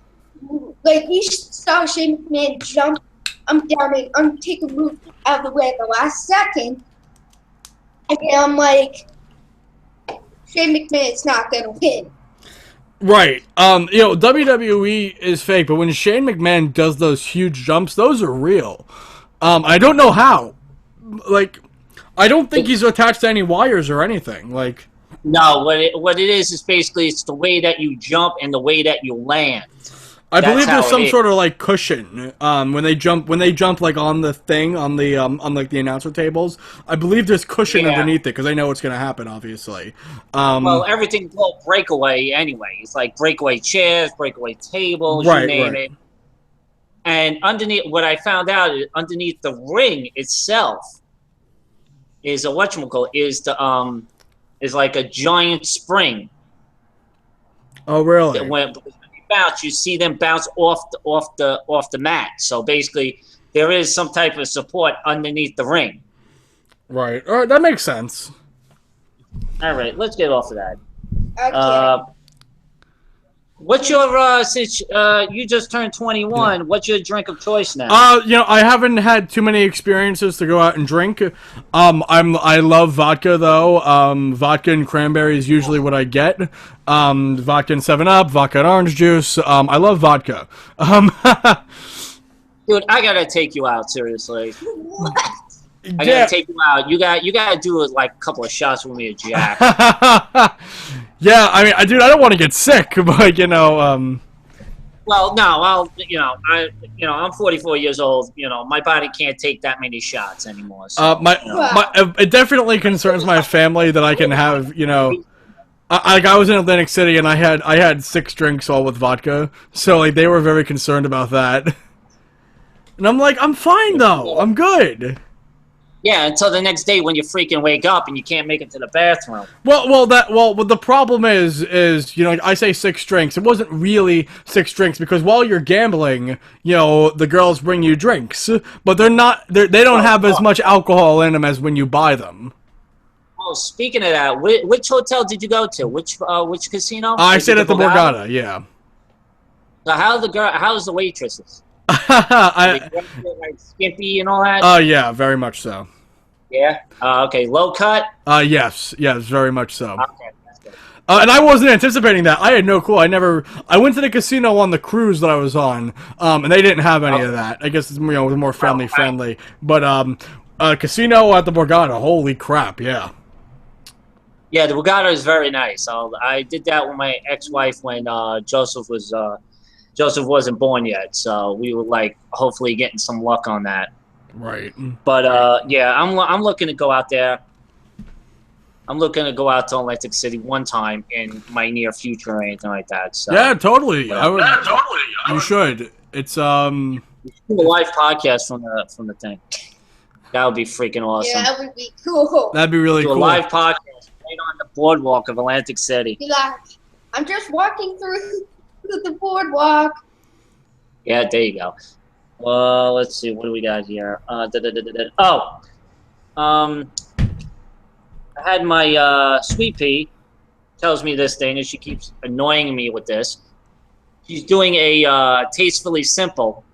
like we saw Shane McMahon jump down and take a move out of the way at the last second, and I'm like, Shane McMahon's not gonna win. Right. You know, WWE is fake, but when Shane McMahon does those huge jumps, those are real. I don't know how. Like, I don't think he's attached to any wires or anything. Like, No, what it is basically it's the way that you jump and the way that you land. I That's believe how there's it some is. sort of like cushion when they jump like on the thing on like the announcer tables. I believe there's cushion Yeah. underneath it because I know it's gonna happen. Obviously. Well, everything's all breakaway anyway. It's like breakaway chairs, breakaway tables, Right, you name right. it. And underneath, what I found out is underneath the ring itself is a whatchamacallit, is like a giant spring. Oh, really? That when you bounce, you see them bounce off the mat. So basically, there is some type of support underneath the ring. Right. All right. That makes sense. All right, let's get off of that. Okay. What's your since you just turned 21? What's your drink of choice now? You know, I haven't had too many experiences to go out and drink. I love vodka though. Vodka and cranberry is usually what I get. Vodka and 7-Up, vodka and orange juice. I love vodka. Dude, I gotta take you out seriously. What? I gotta take you out. You gotta do like a couple of shots with me at Jack. Yeah, I mean, dude, I don't want to get sick, but Well, no, I'm 44 years old. My body can't take that many shots anymore. So, it definitely concerns my family that I can have, I was in Atlantic City and I had 6 drinks all with vodka, so like they were very concerned about that. And I'm like, I'm fine though, I'm good. Yeah, until the next day when you freaking wake up and you can't make it to the bathroom. Well, the problem is I say 6 drinks. It wasn't really 6 drinks because while you're gambling, the girls bring you drinks, but they don't have as much alcohol in them as when you buy them. Oh, speaking of that, which hotel did you go to? Which casino? I stayed at the Borgata. Yeah. So how's the waitresses? Like skimpy and all that? Yeah, very much so. Yeah? Okay, low cut? Yes, very much so. Okay, that's good. And I wasn't anticipating that. I had no clue. I went to the casino on the cruise that I was on, and they didn't have any of that. I guess it's more family friendly. But casino at the Borgata, holy crap, yeah. Yeah, the Borgata is very nice. I did that with my ex-wife when Joseph wasn't born yet, so we were like hopefully getting some luck on that. Right. But yeah, I'm looking to go out there. I'm looking to go out to Atlantic City one time in my near future or anything like that. So yeah, totally. You should. It's do a live podcast from the thing. That would be freaking awesome. Yeah, that would be cool. That'd be really do cool. A live podcast right on the boardwalk of Atlantic City. Be like, I'm just walking through the boardwalk. Yeah, there you go. Well, let's see. What do we got here? I had my Sweet Pea tells me this thing, and she keeps annoying me with this. She's doing a Tastefully Simple.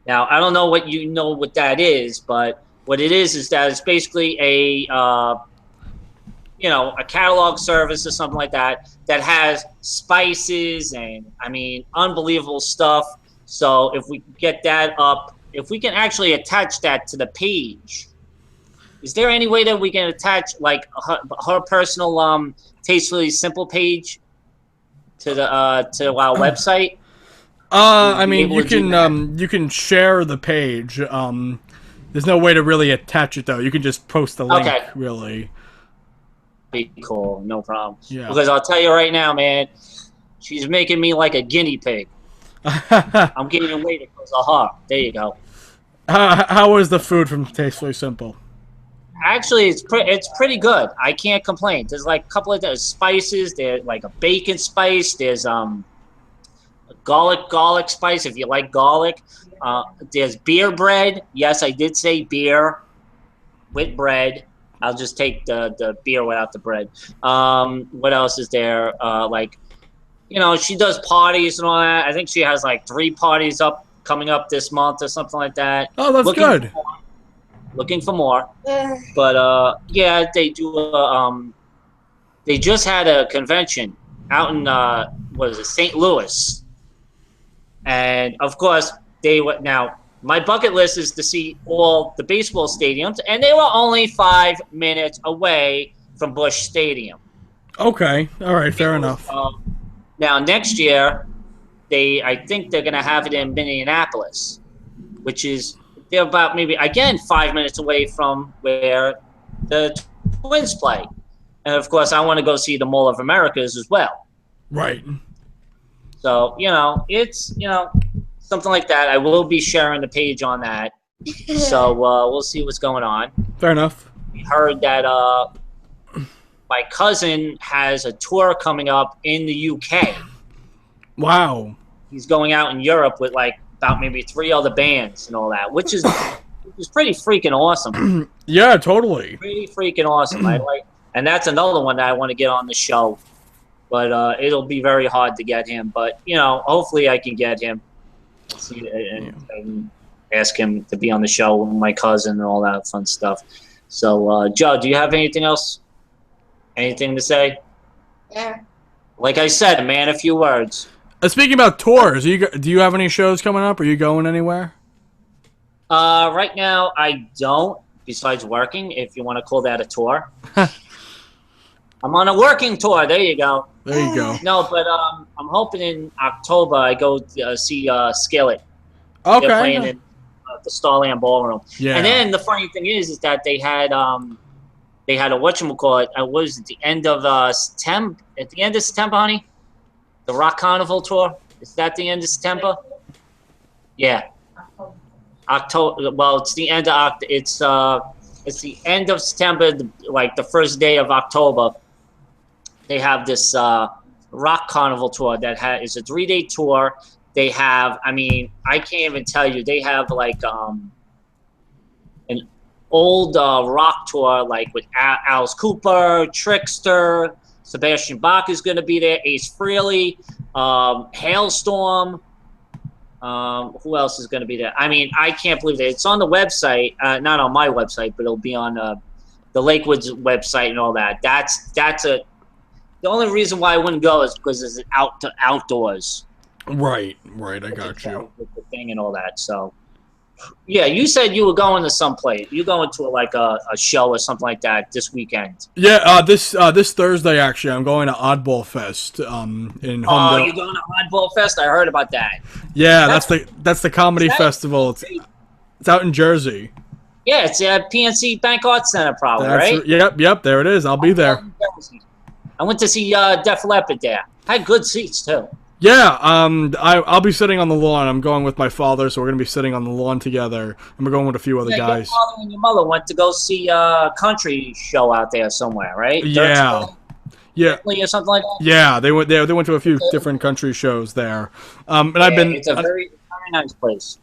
Now, I don't know what that is, but what it is that it's basically a catalog service or something like that has spices and, unbelievable stuff. So if we get that up, if we can actually attach that to the page, is there any way that we can attach like her personal Tastefully Simple page to our website? You can share the page. There's no way to really attach it though. You can just post the link. Okay. Really. Be cool, no problem. Yeah. Because I'll tell you right now, man, she's making me like a guinea pig. I'm gaining weight because of her. There you go. How was the food from Tastefully Simple? Actually, it's pretty good. I can't complain. There's like a couple of spices. There's like a bacon spice. There's a garlic spice if you like garlic. There's beer bread. Yes, I did say beer with bread. I'll just take the beer without the bread. What else is there? She does parties and all that. I think she has like 3 parties coming up this month or something like that. Oh, that's good. Looking for more. But yeah, they do. They just had a convention out in St. Louis, and of course now. My bucket list is to see all the baseball stadiums, and they were only 5 minutes away from Busch Stadium. Okay, all right, fair enough. Now next year, I think they're going to have it in Minneapolis, which is they're about maybe again 5 minutes away from where the Twins play, and of course I want to go see the Mall of Americas as well. Right. So it's something like that. I will be sharing the page on that. So we'll see what's going on. Fair enough. We heard that my cousin has a tour coming up in the UK. Wow. He's going out in Europe with like about maybe 3 other bands and all that, which is pretty freaking awesome. Yeah, totally. Pretty freaking awesome. And that's another one that I want to get on the show. But it'll be very hard to get him. But, hopefully I can get him. And ask him to be on the show with my cousin and all that fun stuff. So, Joe, do you have anything else? Anything to say? Yeah. Like I said, man, a few words. Speaking about tours, do you have any shows coming up? Are you going anywhere? Right now, I don't. besides working, if you want to call that a tour. I'm on a working tour. There you go. There you go. No, but I'm hoping in October I go see Skillet. Okay. They're playing in the Starland Ballroom. Yeah. And then the funny thing is that they had a whatchamacallit. What was it? The end of September. At the end of September, honey. The Rock Carnival tour. Is that the end of September? Yeah. October. Well, it's the end of it's the end of September, like the first day of October. They have this Rock Carnival tour that is a 3-day tour. They have, I mean, I can't even tell you. They have like an old rock tour, like with Alice Cooper, Trickster, Sebastian Bach is going to be there, Ace Frehley, Hailstorm. Who else is going to be there? I mean, I can't believe that. It's on the website, not on my website, but it'll be on the Lakewoods website and all that. The only reason why I wouldn't go is because it's outdoors. Right. I got you. With the thing and all that. So, yeah, you said you were going to someplace. You going to like a show or something like that this weekend? Yeah, this Thursday actually, I'm going to Oddball Fest in Homedale. Oh, you're going to Oddball Fest? I heard about that. Yeah, that's the comedy festival. It's out in Jersey. Yeah, it's at PNC Bank Arts Center, probably, right? Yep. There it is. I'll be there. I went to see Def Leppard there. Had good seats too. Yeah, I'll be sitting on the lawn. I'm going with my father, so we're gonna be sitting on the lawn together, and we're going with a few other guys. Your father and your mother went to go see a country show out there somewhere, right? Yeah. Or something like that. Yeah, they went there. They went to a few different country shows there. And I've been. It's a very nice place.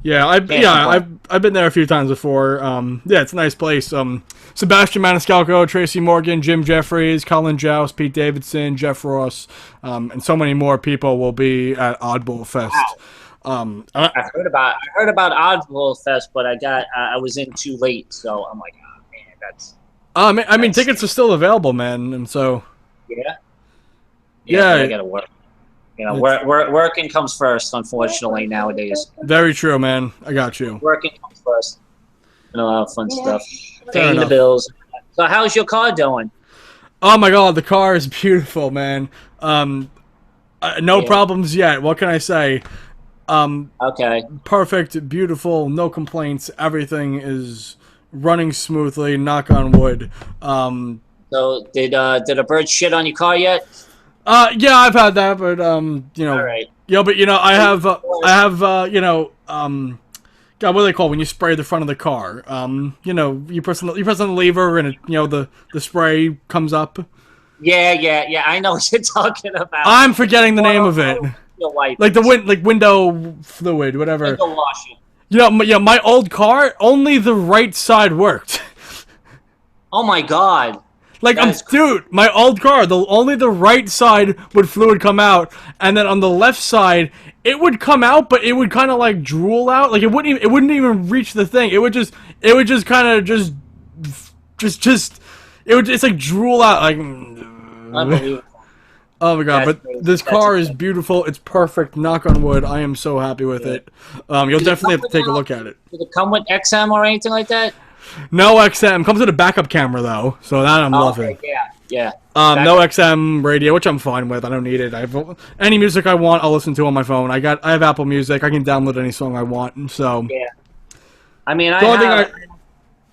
Yeah, I've been there a few times before. Yeah, it's a nice place. Sebastian Maniscalco, Tracy Morgan, Jim Jeffries, Colin Joust, Pete Davidson, Jeff Ross, and so many more people will be at Oddball Fest. Wow. I heard about Oddball Fest, but I was in too late, so I'm like, oh man, that's. I mean, tickets are still available, man, and so. Yeah. I gotta work. You know, working comes first, unfortunately, nowadays. Very true, man. I got you. Working comes first. And a lot of fun stuff. Paying the bills. So how's your car doing? Oh my god, the car is beautiful, man. No problems yet. What can I say? Okay. Perfect, beautiful, no complaints. Everything is running smoothly, knock on wood. So did a bird shit on your car yet? Yeah, I've had that, but you know, all right. Yeah, but you know, I have, you know, God, what do they call when you spray the front of the car? You know, you press on the lever, and you know the spray comes up. Yeah. I know what you're talking about. I'm forgetting the name of it. Like the window fluid, whatever. Window washing. You know, yeah, my old car, only the right side worked. Oh my god. Like, dude, my old car, only the right side fluid come out, and then on the left side, it would come out, but it would kind of like drool out. Like it wouldn't even reach the thing. It would just kind of it's like drool out. Like, unbelievable. Oh my god! But this car is beautiful. It's perfect. Knock on wood. I am so happy with it. You'll definitely have to take a look at it. Did it come with XM or anything like that? No XM. Comes with a backup camera though, so that I'm loving. Okay, yeah. No XM radio, which I'm fine with. I don't need it. I have any music I want, I'll listen to on my phone. I have Apple Music. I can download any song I want. So yeah. I mean, I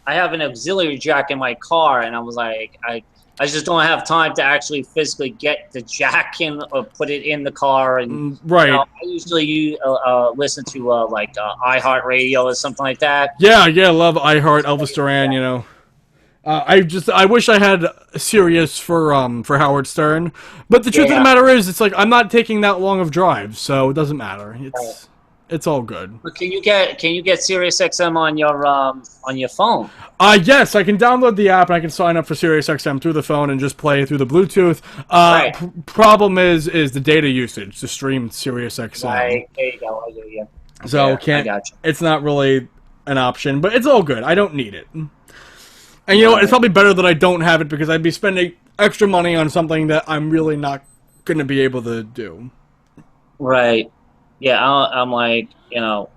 have an auxiliary jack in my car, and I was like, I just don't have time to actually physically get the jack in or put it in the car. And right. You know, I usually listen to iHeartRadio or something like that. Yeah, I love iHeart, Elvis Duran. You know, I wish I had Sirius for Howard Stern, but the truth of the matter is, it's like I'm not taking that long of drives, so it doesn't matter. It's all good. But can you get SiriusXM on your phone? Yes, I can download the app and I can sign up for SiriusXM through the phone and just play through the Bluetooth. Right. Problem is the data usage to stream SiriusXM. Right, there you go. I get you. So I got you. It's not really an option, but it's all good. I don't need it. And you know what? It's probably better that I don't have it because I'd be spending extra money on something that I'm really not going to be able to do. Right. Yeah, I'm like, you know.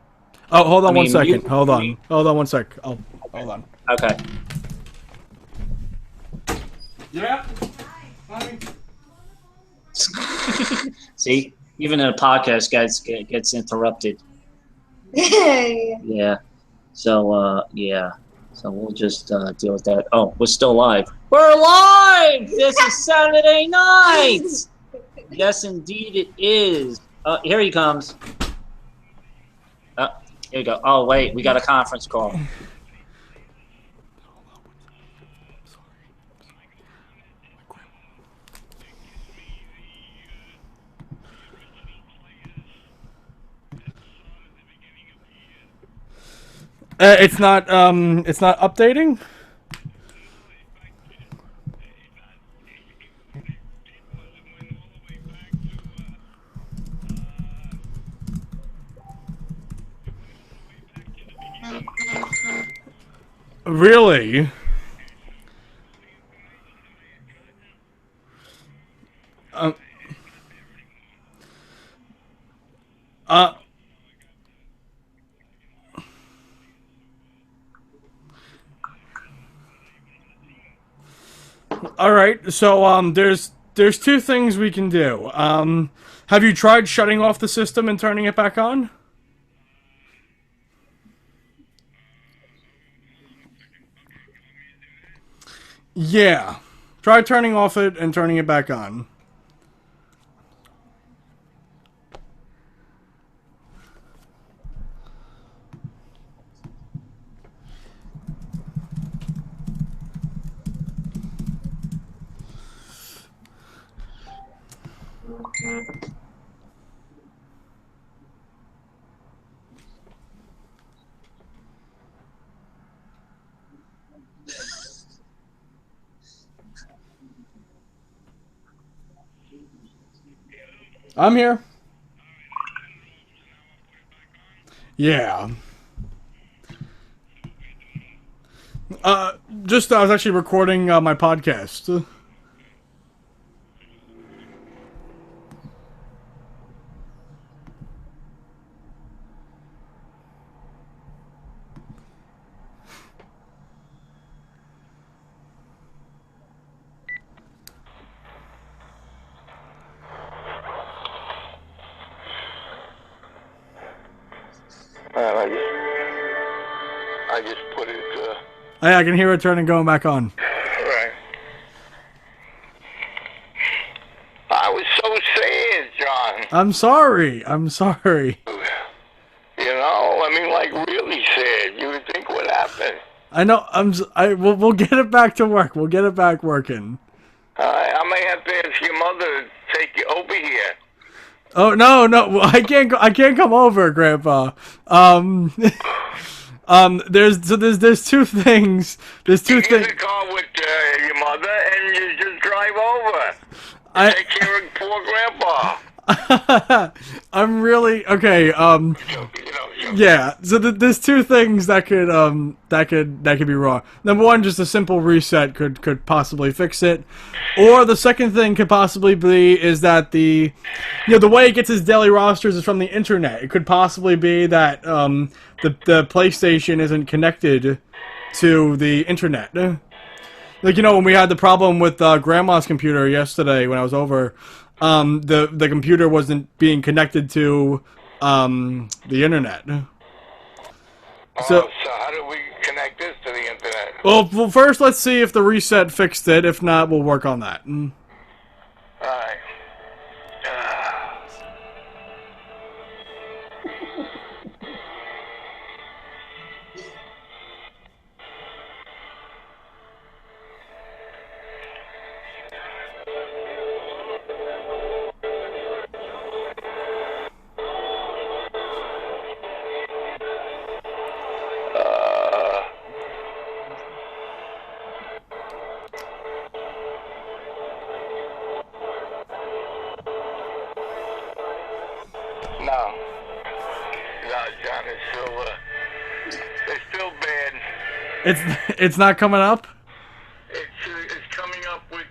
Oh, hold on one second. Hold on one sec. Hold on. Okay. Yeah. See, even in a podcast, guys gets interrupted. Yeah. Yeah. So, yeah. So we'll just deal with that. Oh, we're still live. We're live! This is Saturday night! Yes, indeed it is. Here he comes. Here you go. Oh, wait. We got a conference call. It's not updating. Really? Um, uh, all right. So there's two things we can do. Have you tried shutting off the system and turning it back on? Yeah. Try turning off it and turning it back on. I'm here. Yeah. Just I was actually recording my podcast. I just put it. Hey, I can hear it turning going back on. Right. I was so sad, John. I'm sorry. I'm sorry. You know, I mean, like really sad. You would think what happened. I know. We'll get it back to work. We'll get it back working. I may have to ask your mother to take you over here. Oh no! I can't. I can't come over, Grandpa. There's two things. There's two You things. get a car with your mother, and you just drive over. Take care of poor Grandpa. I'm really okay. You know. Yeah. So there's two things that could be wrong. Number one, just a simple reset could possibly fix it, or the second thing could possibly be is that the way it gets his daily rosters is from the internet. It could possibly be that the PlayStation isn't connected to the internet. Like when we had the problem with Grandma's computer yesterday when I was over, the computer wasn't being connected to the internet. So how do we connect this to the internet? Well, first let's see if the reset fixed it. If not, we'll work on that. All right. No, John, it's still bad. It's not coming up. It's coming up with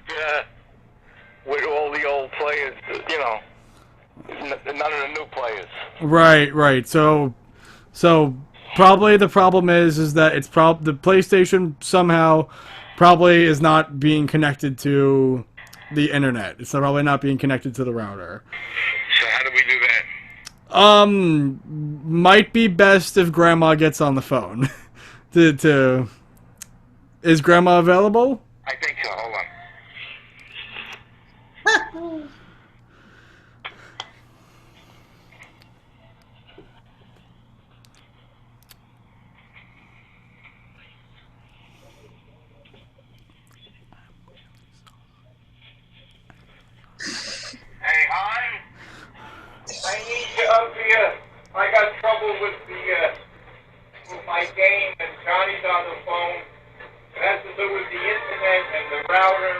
all the old players. None of the new players. Right. So Probably the problem is that it's the PlayStation somehow probably is not being connected to the internet. It's probably not being connected to the router. So how do we do that? Might be best if Grandma gets on the phone. Is Grandma available? I think so. Hold on. Hey, hon. I need you up here. I got trouble with my game, and Johnny's on the phone. It has to do with the internet and the router.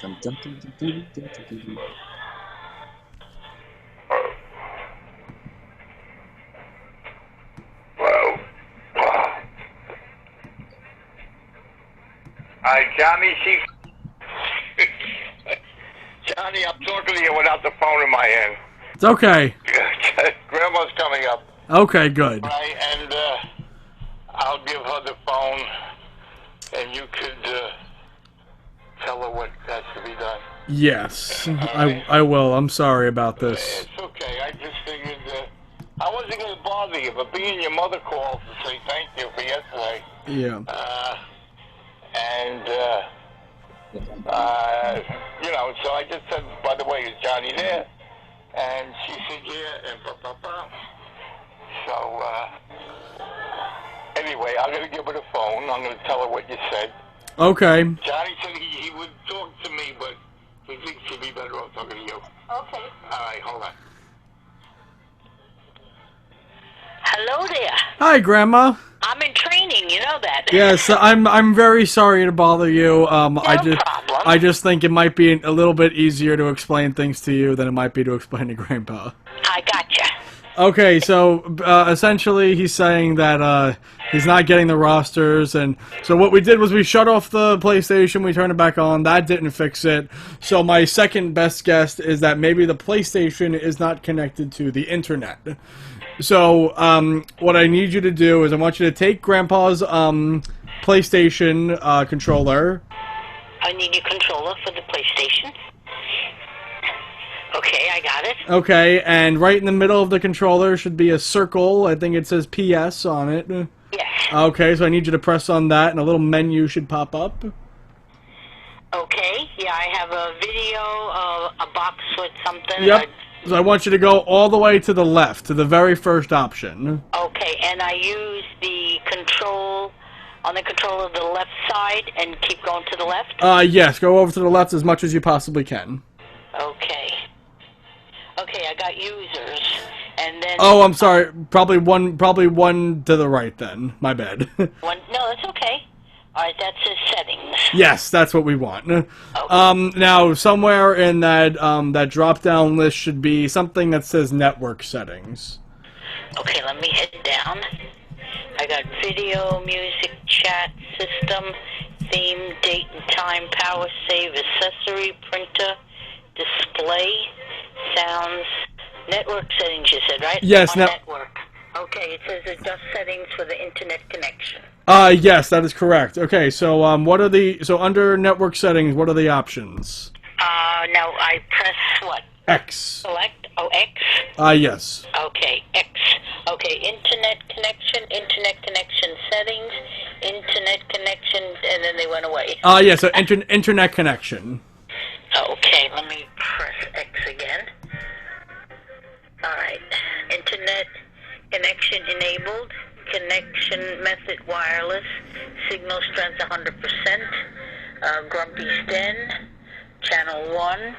Dum, dum, dum, dum, dum, dum, dum, dum. Hi, Johnny. Johnny, I'm talking to you without the phone in my hand. It's okay. Grandma's coming up. Okay, good. Right, and I'll give her the phone, and you could tell her what has to be done. Yes, I will. I'm sorry about this. It's okay. I just figured I wasn't going to bother you, but being your mother called to say thank you for yesterday. Yeah. So I just said, by the way, is Johnny there? And she said, yeah, and blah, blah, blah. So, anyway, I'm going to give her the phone. I'm going to tell her what you said. Okay. Johnny said he would talk to me, but he thinks he'd be better off talking to you. Okay. All right, hold on. Hello there. Hi, Grandma. I'm in training, you know that. Yes, I'm very sorry to bother you. No problem. I just think it might be a little bit easier to explain things to you than it might be to explain to Grandpa. I gotcha. Okay, so essentially he's saying that he's not getting the rosters, and so what we did was we shut off the PlayStation, we turned it back on, that didn't fix it. So my second best guess is that maybe the PlayStation is not connected to the internet. So what I need you to do is I want you to take Grandpa's PlayStation controller. I need your controller for the PlayStation. Okay, I got it. Okay, and right in the middle of the controller should be a circle. I think it says PS on it. Yes. Okay, so I need you to press on that, and a little menu should pop up. Okay, yeah, I have a video, a box with something. Yep. So I want you to go all the way to the left, to the very first option. Okay, and I use the control on the controller of the left side and keep going to the left? Yes, go over to the left as much as you possibly can. Okay. Okay, I got users, and then... Oh, I'm sorry. Probably one to the right then. My bad. No, that's okay. All right, that says settings. Yes, that's what we want. Okay. Now somewhere in that that drop-down list should be something that says network settings. Okay, let me head down. I got video, music, chat, system, theme, date and time, power save, accessory, printer, display, sounds, network settings, you said, right? Yes, network. Okay, it says adjust settings for the internet connection. Yes, that is correct. Okay, so what are under network settings, what are the options? Now I press what? X. Select, X? Yes. Okay, X. Okay, internet connection settings, internet connection, and then they went away. Yeah, so internet connection. Okay, let me press X again. Alright, internet connection enabled, connection method wireless, signal strength 100%, Grumpy's Den, channel 1,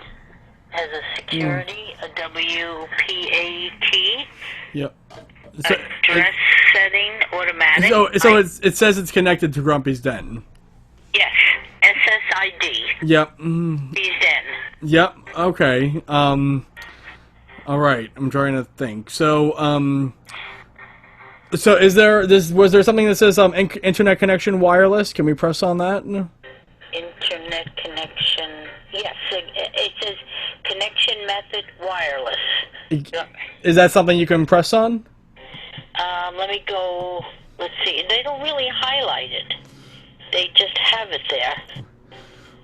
has a security, a WPA key. Yep. So, Address setting automatic. So it says it's connected to Grumpy's Den. Yes, SSID. Yep. Grumpy's Den. Yep. Okay. All right, I'm trying to think. So, so is there this? Was there something that says internet connection wireless? Can we press on that? Internet connection. Yes, it says connection method wireless. Is that something you can press on? Let me go. Let's see. They don't really highlight it. They just have it there.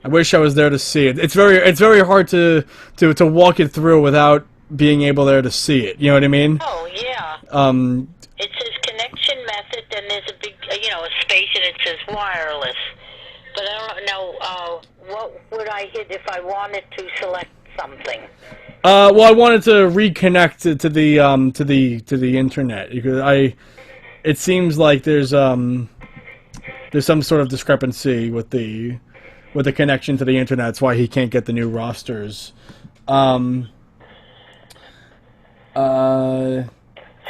I wish I was there to see it. It's very hard to walk it through without being able there to see it. You know what I mean? Oh yeah. It says connection method, then there's a big, a space, and it says wireless. But I don't know, what would I hit if I wanted to select something? Well, I wanted to reconnect to the internet because it seems like there's some sort of discrepancy with the connection to the internet. That's why he can't get the new rosters.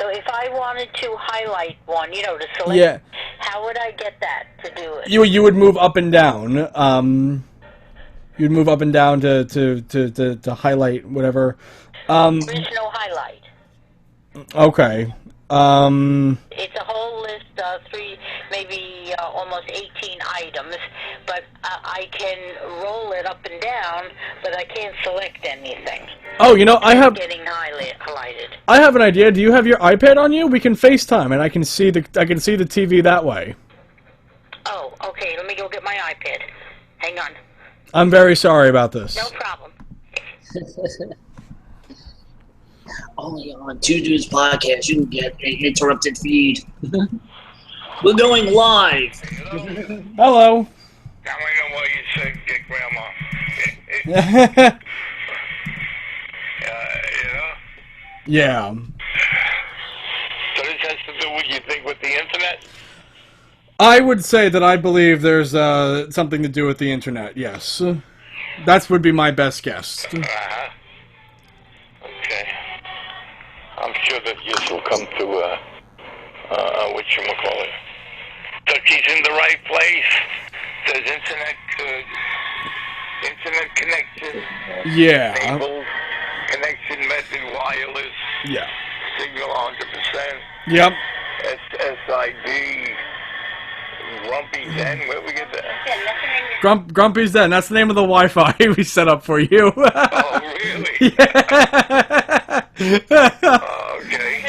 So if I wanted to highlight one, to select, Yeah. How would I get that to do it? You would move up and down. You'd move up and down to highlight whatever. There's no highlight. Okay. It's a whole list of maybe almost 18 items, but I can roll it up and down, but I can't select anything. Oh, I have Getting highlighted. I have an idea. Do you have your iPad on you? We can FaceTime, and I can see the TV that way. Oh, okay. Let me go get my iPad. Hang on. I'm very sorry about this. No problem. Only on Two Dudes Podcast you can get an interrupted feed. We're going live. Hello. Now I know why you said get grandma. Yeah. So this has to do with you think with the internet? I would say that I believe there's something to do with the internet. Yes, that would be my best guess. Uh-huh. Okay. I'm sure that this will come to whatchamacallit. So she's in the right place. There's internet connection. Yeah. Enabled. Connection method wireless. Yeah. Signal 100%. Yep. SSID. Grumpy Zen. Where we get that? Grumpy's Den. That's the name of the Wi-Fi we set up for you. Oh, really? Yeah. Okay.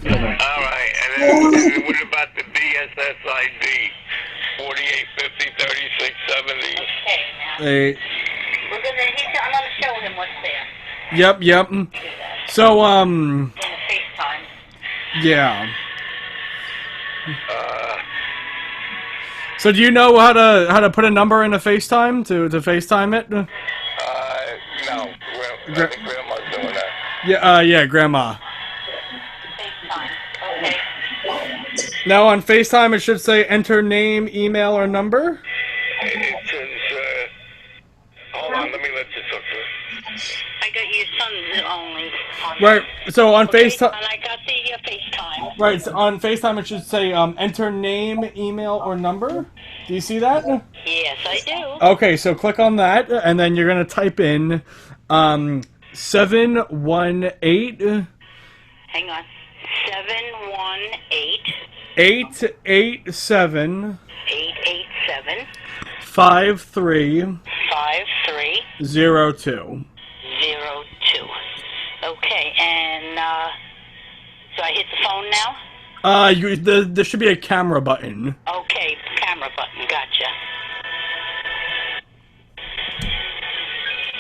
All right. And then what about the BSSID? 4850 3670. Okay, now. Hey. I'm gonna show him what's there. Yep. So, In the FaceTime. yeah. So do you know how to put a number in a FaceTime to FaceTime it? No. I think Grandma's doing that. Yeah, Grandma. FaceTime. Okay. Now on FaceTime it should say enter name, email, or number. It says, hold on, let me let you talk to it. I got your son's only. Right. So on FaceTime. And I got the FaceTime. Right. So on FaceTime it should say enter name, email, or number. Do you see that? Yes, I do. Okay. So click on that, and then you're gonna type in 718. Hang on. 718 887 887 5302. 5302. Okay, and so I hit the phone now? There should be a camera button. Okay, camera button, gotcha.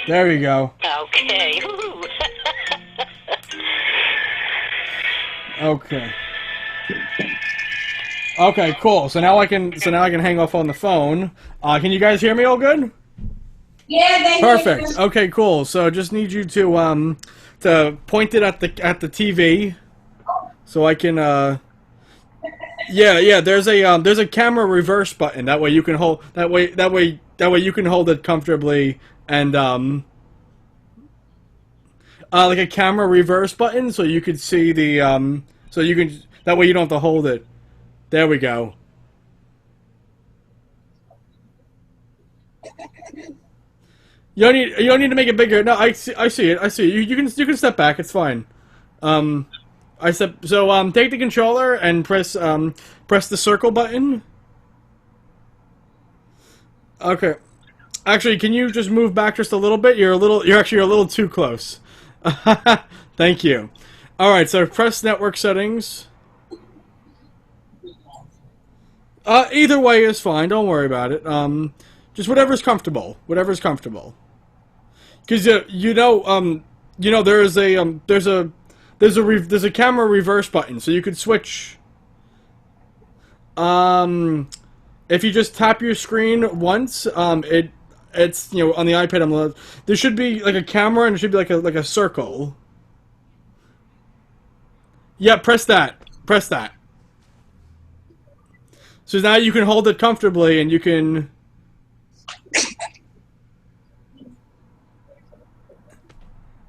There you go. Okay. Okay. Okay, cool. So now I can hang up on the phone. Can you guys hear me all good? Yeah, thank Perfect. you. Okay, cool. So just need you to point it at the TV, so I can yeah. There's a camera reverse button. That way you can hold you can hold it comfortably and like a camera reverse button, so you could see the so you can that way you don't have to hold it. There we go. You don't need to make it bigger. No, I see it. I see it. You can step back. It's fine. Take the controller and press the circle button. Okay. Actually, can you just move back just a little bit? You're actually a little too close. Thank you. All right, so press network settings. Either way is fine. Don't worry about it. Just whatever's comfortable. Whatever's comfortable. Because there's a camera reverse button, so you could switch. If you just tap your screen once, it's on the iPad on the left. There should be like a camera and it should be like a circle. Yeah, press that. Press that. So now you can hold it comfortably and you can.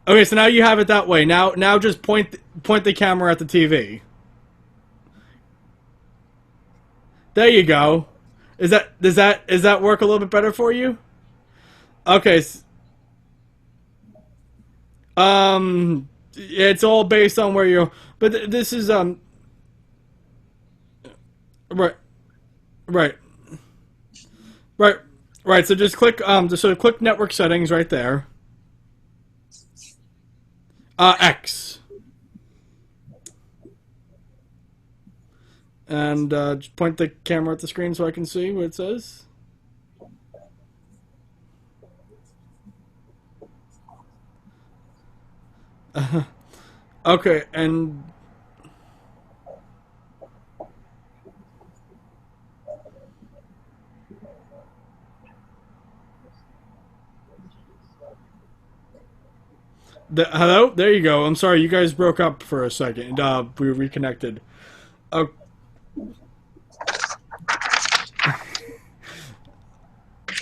Okay, so now you have it that way. Now just point the camera at the TV. There you go. Does that work a little bit better for you? Okay. It's all based on where you're. But this is Right. So just click click network settings right there. X. And just point the camera at the screen so I can see what it says. Okay, and hello? There you go. I'm sorry, you guys broke up for a second. We reconnected.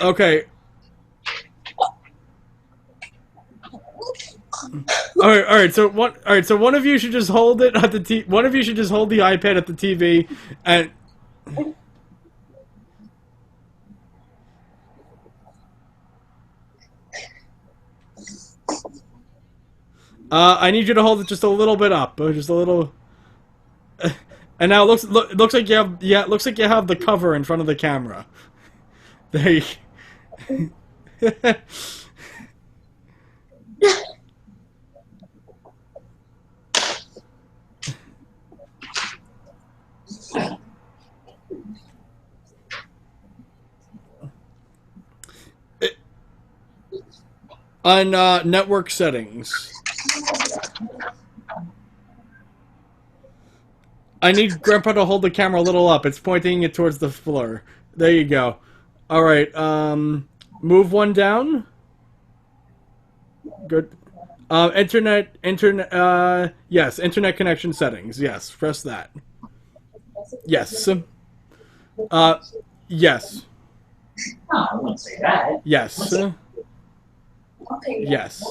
Okay. All right. So one of you should just hold it at the one of you should just hold the iPad at the TV, and I need you to hold it just a little bit up, just a little. And now it looks like you have it looks like you have the cover in front of the camera. There you. On network settings. I need Grandpa to hold the camera a little up. It's pointing it towards the floor. There you go. All right. Move one down. Good. Internet. Yes. Internet connection settings. Yes. Press that. Yes. Yes. No, I wouldn't say that. Yes. Yes.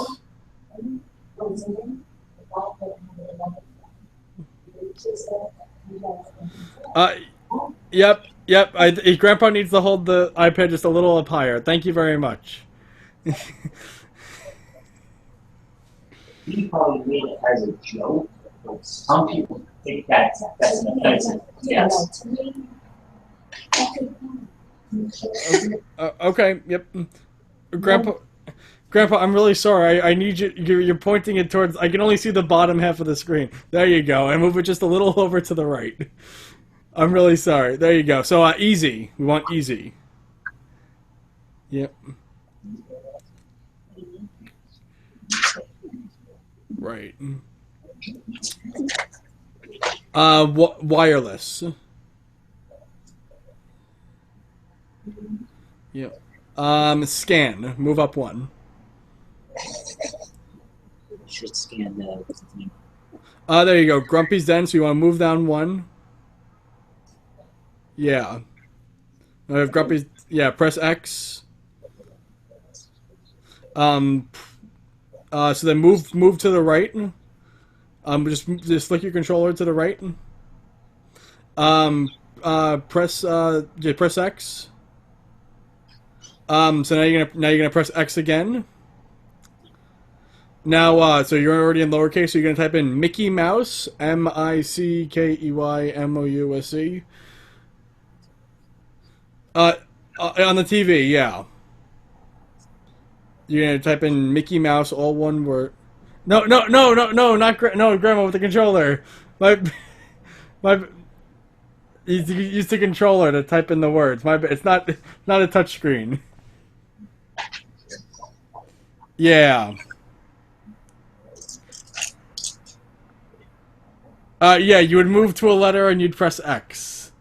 Yep. Grandpa needs to hold the iPad just a little up higher. Thank you very much. He probably made it as a joke, but some people think that's an offensive. Yes. Okay. Yep. Grandpa, I'm really sorry. I need you. You're pointing it towards. I can only see the bottom half of the screen. There you go. And move it just a little over to the right. I'm really sorry. There you go. So easy. We want easy. Yep. Right. Wireless. Yep. Scan. Move up one. Should scan the. There you go. Grumpy's Den. So you want to move down one. Yeah. If Grumpy's. Yeah. Press X. So then move to the right. Just flick your controller to the right. Press X. So now you're gonna press X again. Now, so you're already in lowercase, so you're gonna type in Mickey Mouse, MICKEYMOUSE. On the TV, yeah. You're gonna type in Mickey Mouse, all one word. No, not Grandma with the controller. My. Use the controller to type in the words. It's not a touch screen. Yeah. Yeah, you would move to a letter and you'd press X.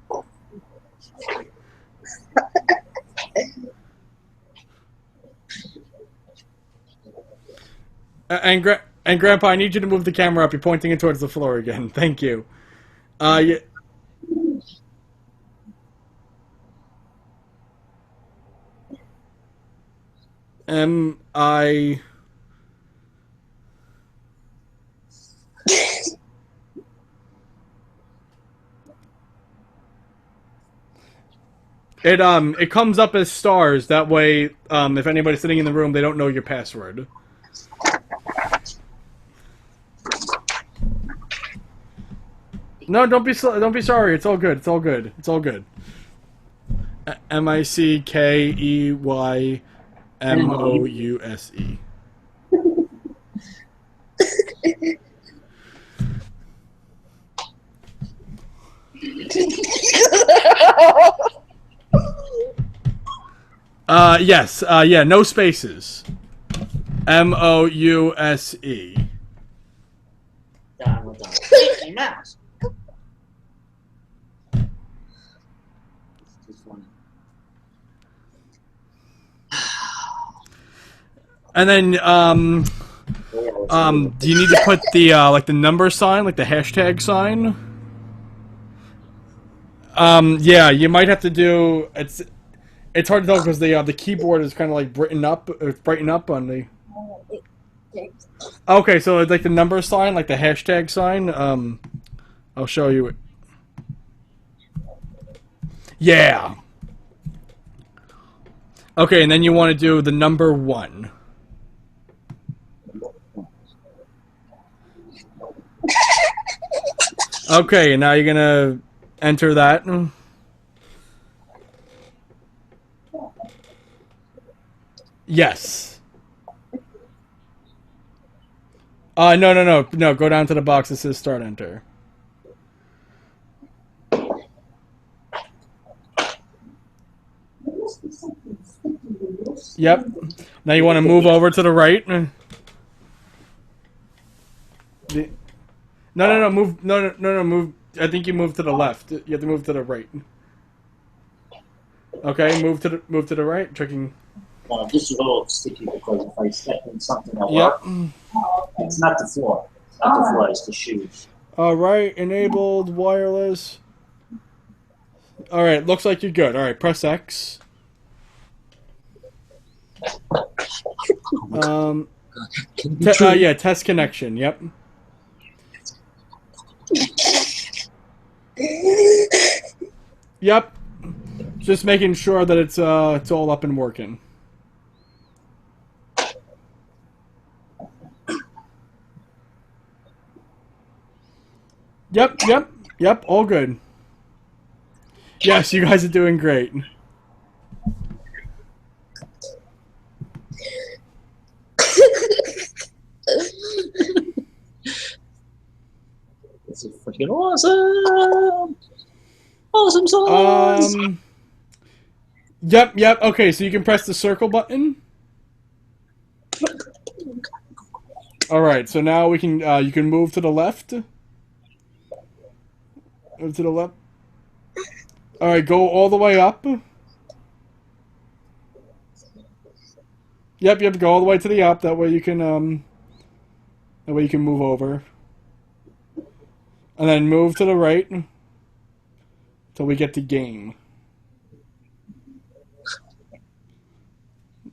And Grandpa, I need you to move the camera up. You're pointing it towards the floor again. Thank you. Yeah. M-I... It comes up as stars. That way, if anybody's sitting in the room, they don't know your password. No, don't be sorry. It's all good. It's all good. It's all good. MICKEYMOUSE. Yes. Yeah. No spaces. MOUSE. Mickey Mouse. And then, do you need to put the like the number sign, like the hashtag sign? Yeah, you might have to do. It's hard to tell because the keyboard is kind of like brighten up on the. Okay, so it's like the number sign, like the hashtag sign. I'll show you it. Yeah. Okay, and then you want to do the number 1. Okay, now you're gonna enter that. Yes. No. Go down to the box that says start enter. Yep. Now you want to move over to the right. No, move. No, move. I think you move to the left. You have to move to the right. Okay, move to the right. Checking. This is a little sticky because if I step in something at Yep. work, it's not the floor. It's not the floor, it's the shoes. All right, enabled wireless. All right, looks like you're good. All right, press X. Yeah, test connection. Yep. Yep. Just making sure that it's all up and working. Yep, all good. Yes, you guys are doing great. This is freaking awesome! Awesome sauce! Yep, okay, so you can press the circle button. Alright, so now we can, you can move to the left. Move to the left. Alright, go all the way up. Yep, go all the way to the up, that way you can move over. And then move to the right till we get to game.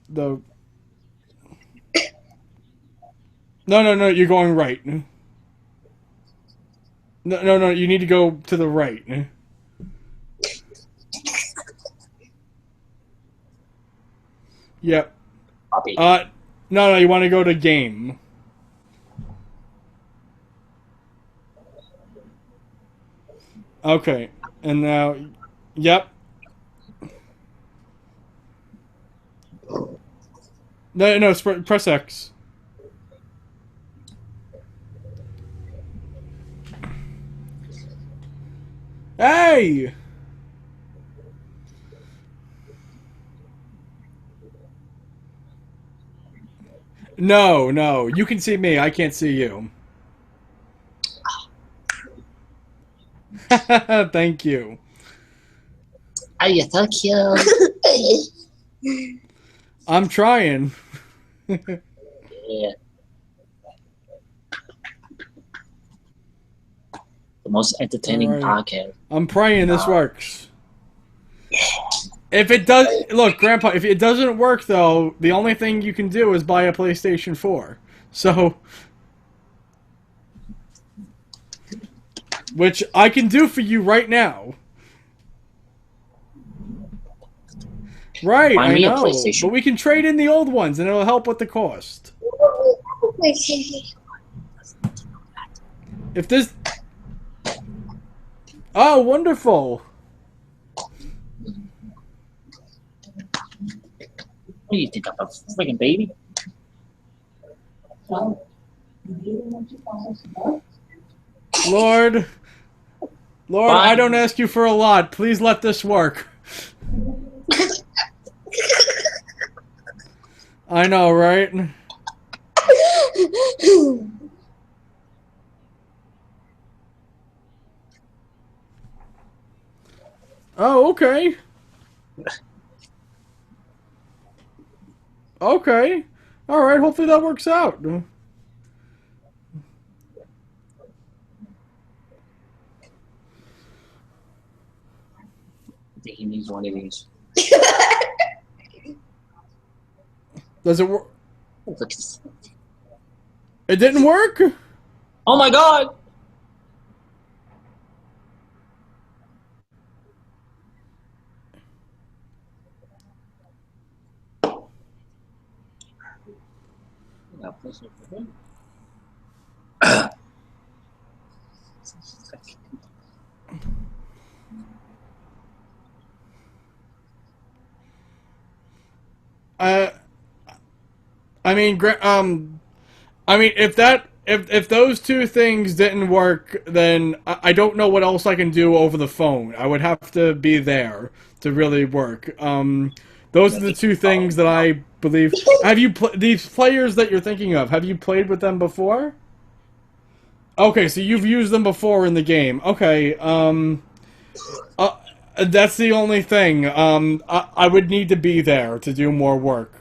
No, you're going right. No, you need to go to the right. Yep. Copy. No, you want to go to game. Okay, and now, yep. No, press X. Hey! No, you can see me, I can't see you. Thank you. Thank you. I'm trying. Yeah. The most entertaining All right. podcast. I'm praying this works. If it does, look, Grandpa, if it doesn't work, though, the only thing you can do is buy a PlayStation 4. So, which I can do for you right now. Right, Buy I me a know. PlayStation. But we can trade in the old ones, and it'll help with the cost. If this... Oh, wonderful. What do you think? I'm a freaking baby? Lord, I don't ask you for a lot. Please let this work. I know, right? Oh, okay. Okay. Alright, hopefully that works out. I think he needs one of these. Does it work? Look at this. It didn't work? Oh my god! If those two things didn't work, then I don't know what else I can do over the phone. I would have to be there to really work. Those are the two things that I believe. Have you these players that you're thinking of? Have you played with them before? Okay, so you've used them before in the game. Okay, that's the only thing. I would need to be there to do more work.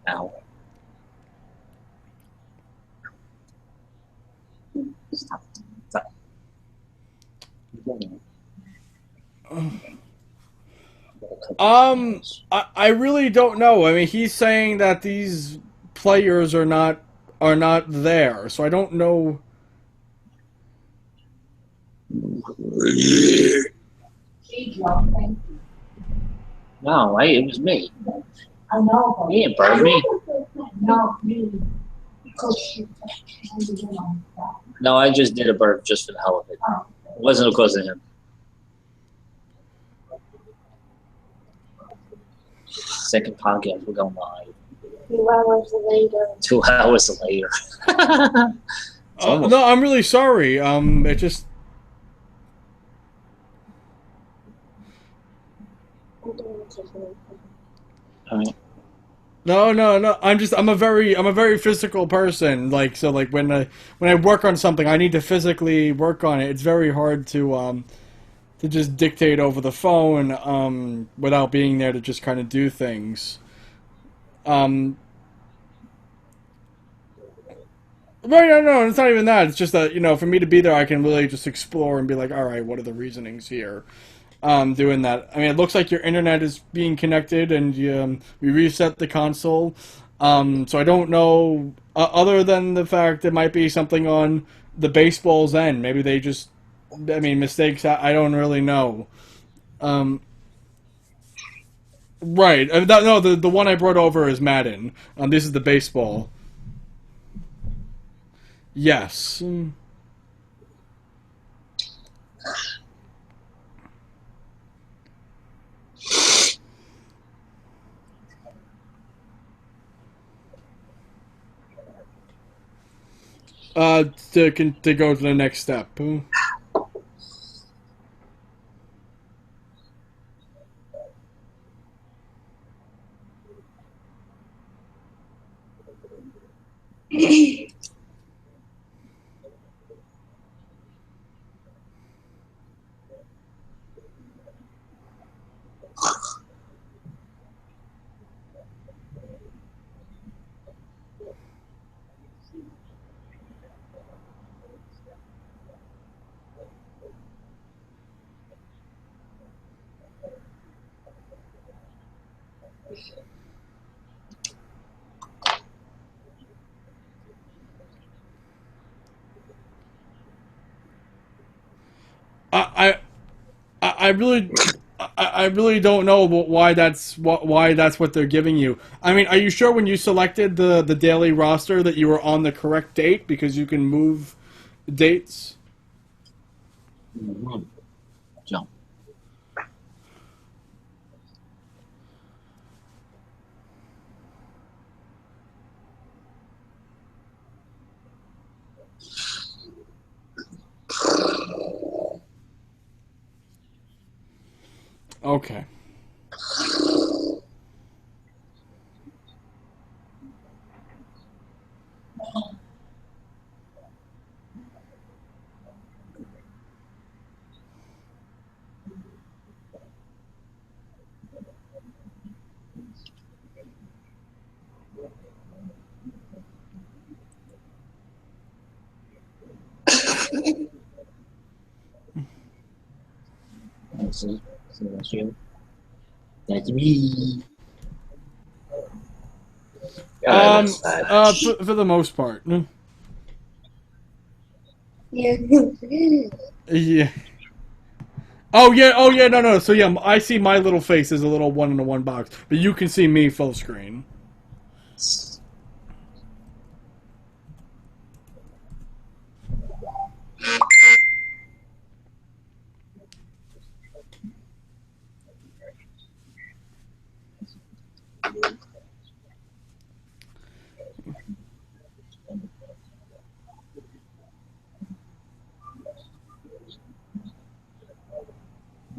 Ow. Stop. Stop. I really don't know. I mean, he's saying that these players are not there, so I don't know. No, it was me. I know. He didn't burn me. No, me. Because No, I just did a burp just for the hell of it. It wasn't because of him. Second podcast, we're going live. 2 hours later. 2 hours later. No, I'm really sorry. It just. Alright. No. I'm a very physical person. Like, so, like when I work on something, I need to physically work on it. It's very hard to just dictate over the phone without being there to just kind of do things. Right, no, it's not even that. It's just that, for me to be there, I can really just explore and be like, all right, what are the reasonings here? Doing that. I mean, it looks like your internet is being connected, and we reset the console. So I don't know, other than the fact it might be something on the baseball's end. Maybe they just, I mean, mistakes. I don't really know. Um, right. No, the one I brought over is Madden. This is the baseball. Yes. To go to the next step. I, I really, I really don't know why that's what they're giving you. I mean, are you sure when you selected the daily roster that you were on the correct date, because you can move dates? Mm-hmm. Jump. Okay. See, that's you. That's me. For the most part. Yeah. Yeah. Oh yeah, no. So yeah, I see my little face as a little one in a one box, but you can see me full screen.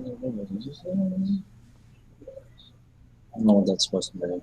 I don't know what that's supposed to be.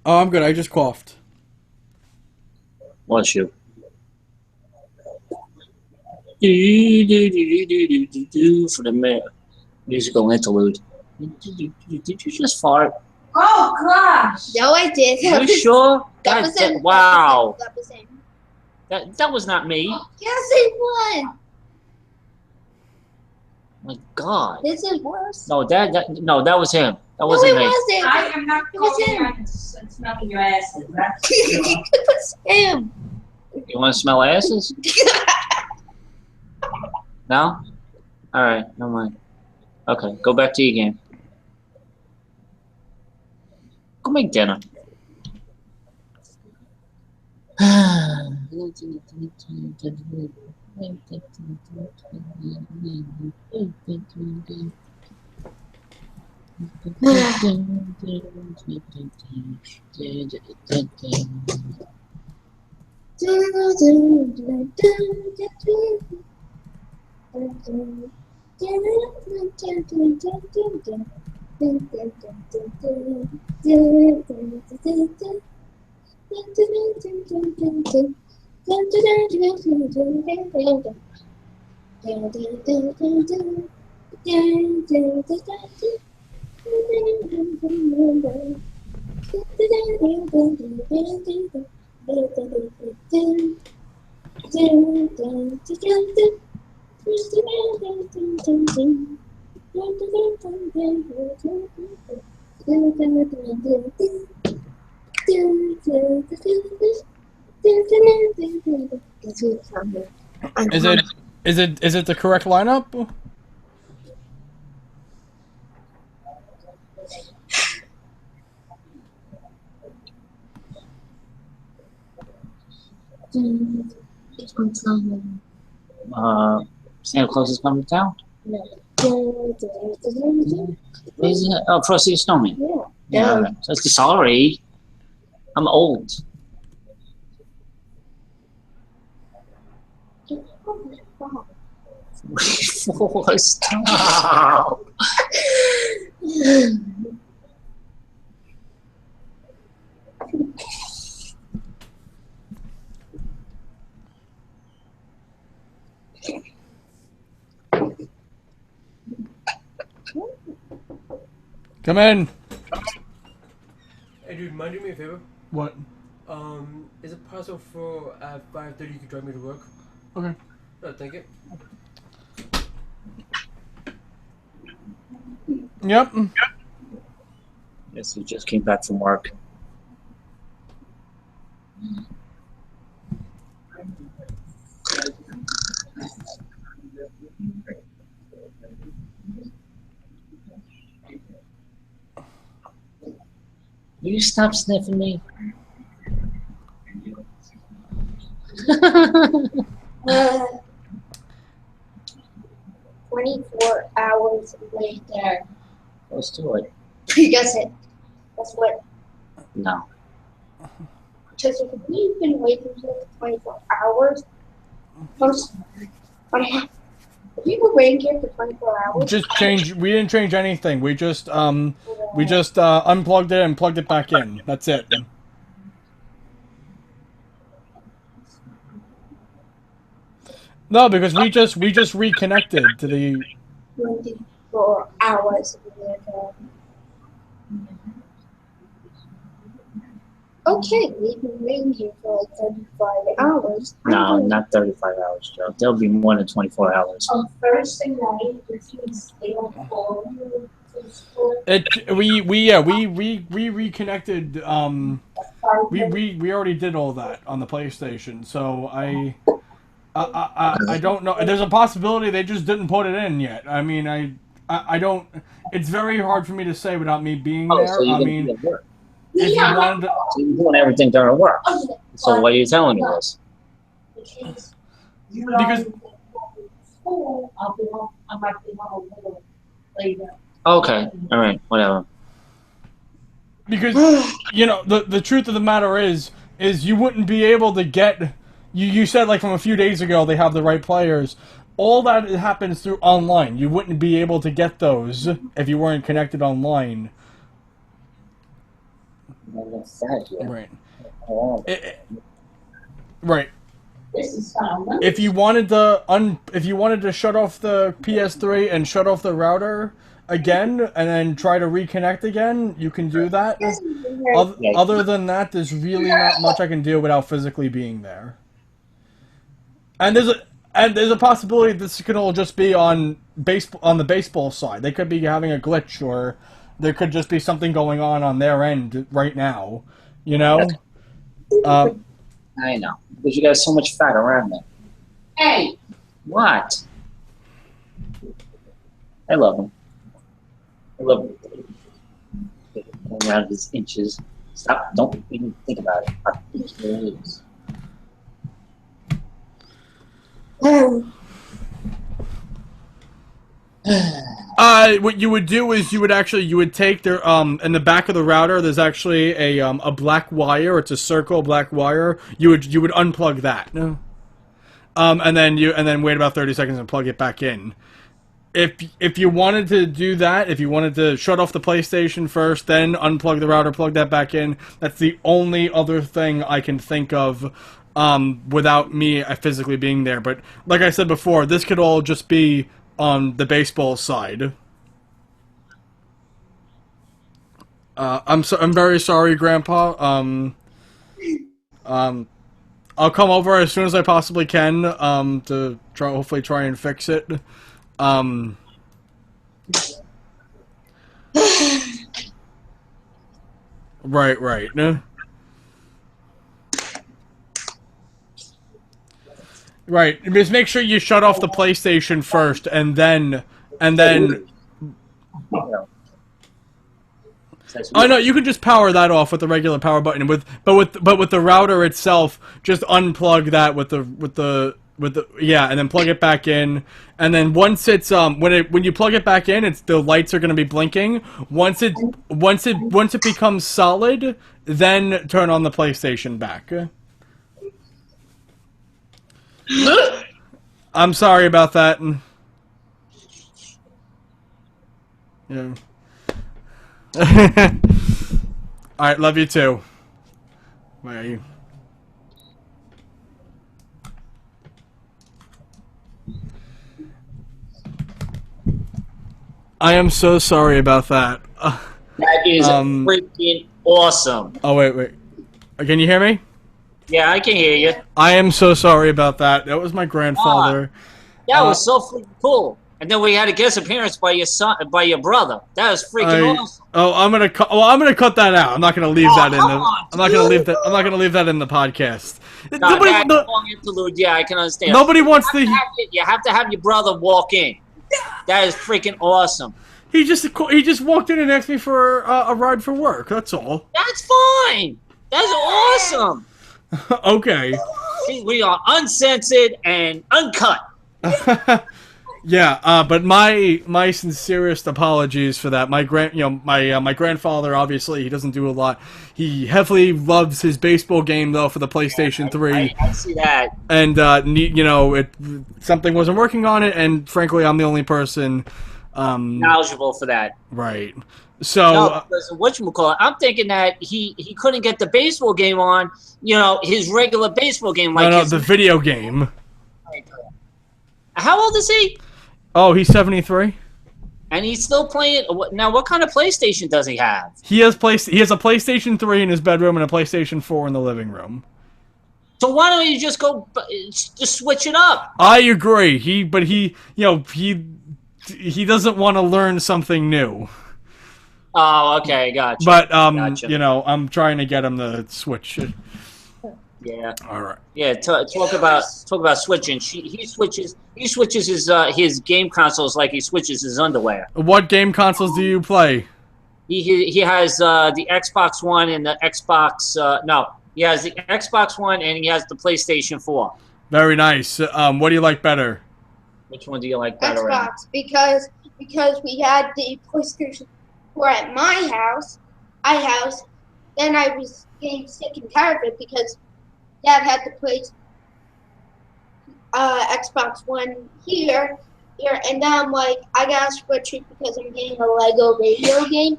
Oh, I'm good. I just coughed. Bless you. For the musical interlude. Did you just fart? Oh gosh! No, I did. You sure? That was him. Wow. That was him. That was not me. Yes, it was. My God. This is worse. No, that was him. That No, wasn't it me. wasn't. I am not It was going him. around and smelling your asses. That's It was him. You want to smell asses? No? All right, never mind. Okay, go back to your game. Go make dinner. Is it the correct lineup? Santa Claus is coming to town? Is it? Oh, Frosty the Snowman. Yeah. Sorry. I'm old. Stop. Come in. Hey dude, mind doing me a favor? What? Is it possible for at 5:30 you could drive me to work? Okay. Oh, thank you. Yep. Yes, he just came back from work. Will you stop sniffing me? 24 hours later. Close to it. That's it. That's what. No. Because if we've been waiting for 24 hours, first, have you been waiting here for 24 hours? Just change. We didn't change anything. We just unplugged it and plugged it back in. That's it. No, because we just reconnected to the. 24 hours later. Okay, we've been waiting here for like 35 hours. No, not 35 hours, Joe. There'll be more than 24 hours. on Thursday night, if you stay on call. We reconnected. We already did all that on the PlayStation. So I don't know. There's a possibility they just didn't put it in yet. I mean, I don't. It's very hard for me to say without me being there. So you I can mean, do work. if you wanted to, So you're doing everything during work. So what are you telling me this? because School, I might be home a little later. Okay, all right, whatever. because you know the truth of the matter is you wouldn't be able to get. You said like from a few days ago they have the right players. All that happens through online. You wouldn't be able to get those if you weren't connected online. Right. Right. This is fine. If you wanted to shut off the PS3 and shut off the router again and then try to reconnect again, you can do that. Other than that, there's really not much I can do without physically being there. And there's a possibility this could all just be on the baseball side. They could be having a glitch, or there could just be something going on their end right now. You know. I know, because you got so much fat around there. Hey, what? I love him. I love him. Going around his inches. Stop! Don't even think about it. What you would do is you would take their in the back of the router. There's actually a black wire. It's a circle black wire. You would unplug that. And then wait about 30 seconds and plug it back in. If you wanted to do that, if you wanted to shut off the PlayStation first, then unplug the router, plug that back in, that's the only other thing I can think of without me physically being there. But like I said before, this could all just be on the baseball side. I'm very sorry, Grandpa. I'll come over as soon as I possibly can to hopefully try and fix it. Right. Right. Just make sure you shut off the PlayStation first, and then. Oh no, you can just power that off with the regular power button. But with the router itself, just unplug that with the and then plug it back in. And then once it's when you plug it back in, the lights are going to be blinking. Once it becomes solid, then turn on the PlayStation back. I'm sorry about that. Yeah. Alright, love you too. Where are you? I am so sorry about that. That is freaking awesome. Oh, wait. Can you hear me? Yeah, I can hear you. I am so sorry about that. That was my grandfather. That was so freaking cool. And then we had a guest appearance by your brother. That was freaking awesome. Oh, I'm gonna cut that out. I'm not gonna leave that in the. I'm not gonna leave that in the podcast. Long interlude. Yeah, I can understand. Nobody wants to. You have to have your brother walk in. That is freaking awesome. He just walked in and asked me for a ride for work. That's all. That's fine. That's awesome. Okay. We are uncensored and uncut. Yeah, but my sincerest apologies for that. My grandfather, obviously he doesn't do a lot. He heavily loves his baseball game though for the PlayStation 3. I see that. And something wasn't working on it, and frankly, I'm the only person knowledgeable for that. Right. So whatchamacallit, I'm thinking that he couldn't get the baseball game on, his regular baseball game the video game. How old is he? Oh, he's 73. And he's still playing. Now, what kind of PlayStation does he have? He has a PlayStation 3 in his bedroom and a PlayStation 4 in the living room. So why don't you just switch it up? I agree. He doesn't want to learn something new. Oh, okay, gotcha. But I'm trying to get him to switch. Yeah. All right. Yeah. Talk about switching. He switches his game consoles like he switches his underwear. What game consoles do you play? He has the Xbox One and the Xbox. No, he has the Xbox One and he has the PlayStation 4. Very nice. What do you like better? Which one do you like better? Xbox, because we had the PlayStation 4 at my house. Then I was getting sick and tired of it because Dad had to play Xbox One here, and now I'm like, I gotta switch it because I'm getting a Lego video game.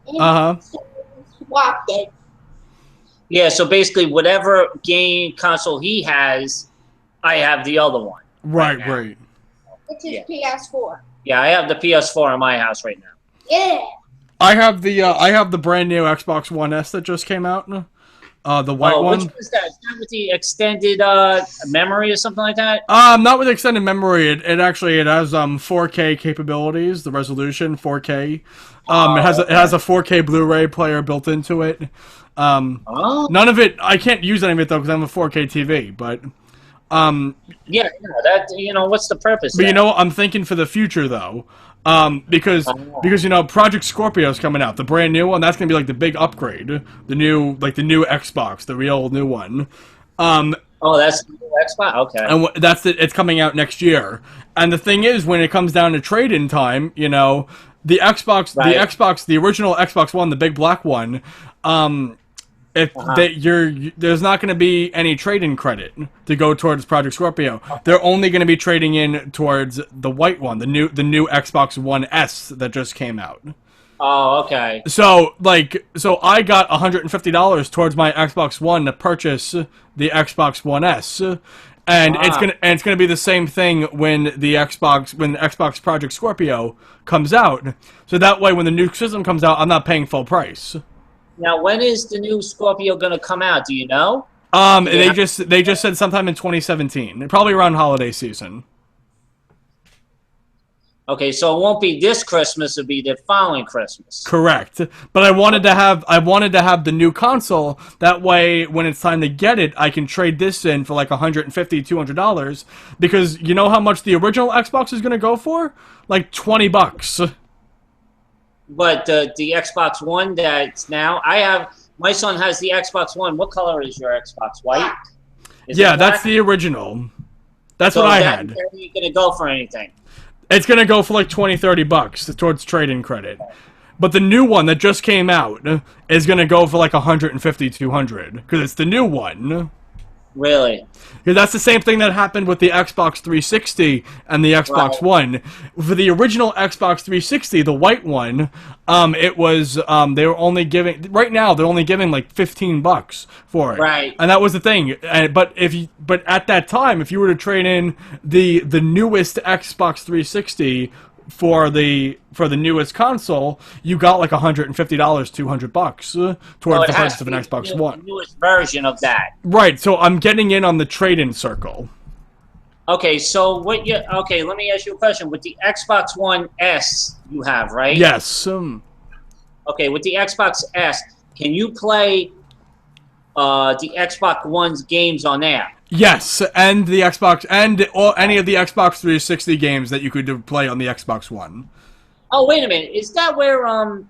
So I swapped it. Yeah, so basically, whatever game console he has, I have the other one. Right. Which is PS4. Yeah, I have the PS4 in my house right now. Yeah. I have the brand new Xbox One S that just came out. The white one. Which was that? Is that with the extended memory or something like that? Not with extended memory. It has 4K capabilities. The resolution 4K. It has a 4K Blu-ray player built into it. None of it. I can't use any of it though because I'm a 4K TV. But yeah, that what's the purpose? But I'm thinking for the future though. Because Project Scorpio is coming out, the brand new one. That's gonna be like the big upgrade, the new Xbox, the real new one. That's the new Xbox. Okay. And it's coming out next year. And the thing is, when it comes down to trade-in time, the Xbox, the original Xbox One, the big black one, there's not going to be any trade-in credit to go towards Project Scorpio. They're only going to be trading in towards the white one, the new Xbox One S that just came out. Oh, okay. So I got $150 towards my Xbox One to purchase the Xbox One S, and it's gonna be the same thing when Xbox Project Scorpio comes out. So that way, when the new system comes out, I'm not paying full price. Now, when is the new Scorpio going to come out? Do you know? They just said sometime in 2017, probably around holiday season. Okay, so it won't be this Christmas; it'll be the following Christmas. Correct. But I wanted to have the new console. That way, when it's time to get it, I can trade this in for like $150, $200. Because you know how much the original Xbox is going to go for? Like $20. But the Xbox One that's now, my son has the Xbox One. What color is your Xbox? White? Yeah, that's the original. That's what I had. That ain't going to go for anything. It's going to go for like $20, $30 towards trade-in credit. But the new one that just came out is going to go for like $150, $200. Because it's the new one. Really? Because that's the same thing that happened with the Xbox 360 and the Xbox One. For the original Xbox 360, the white one, it was they were only giving they're only giving like $15 for it. Right. And that was the thing. But at that time, if you were to trade in the newest Xbox 360 for the newest console, you got like $150, $200 towards the purchase of an Xbox One. The newest version of that. Right. So I'm getting in on the trade-in circle. Okay. So let me ask you a question. With the Xbox One S, you have, right? Yes. Okay. With the Xbox S, can you play the Xbox One's games on there? Yes, and the Xbox, and any of the Xbox 360 games that you could play on the Xbox One. Oh, wait a minute. Is that where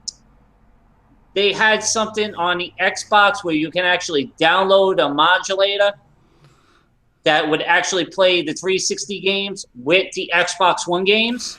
they had something on the Xbox where you can actually download a modulator that would actually play the 360 games with the Xbox One games?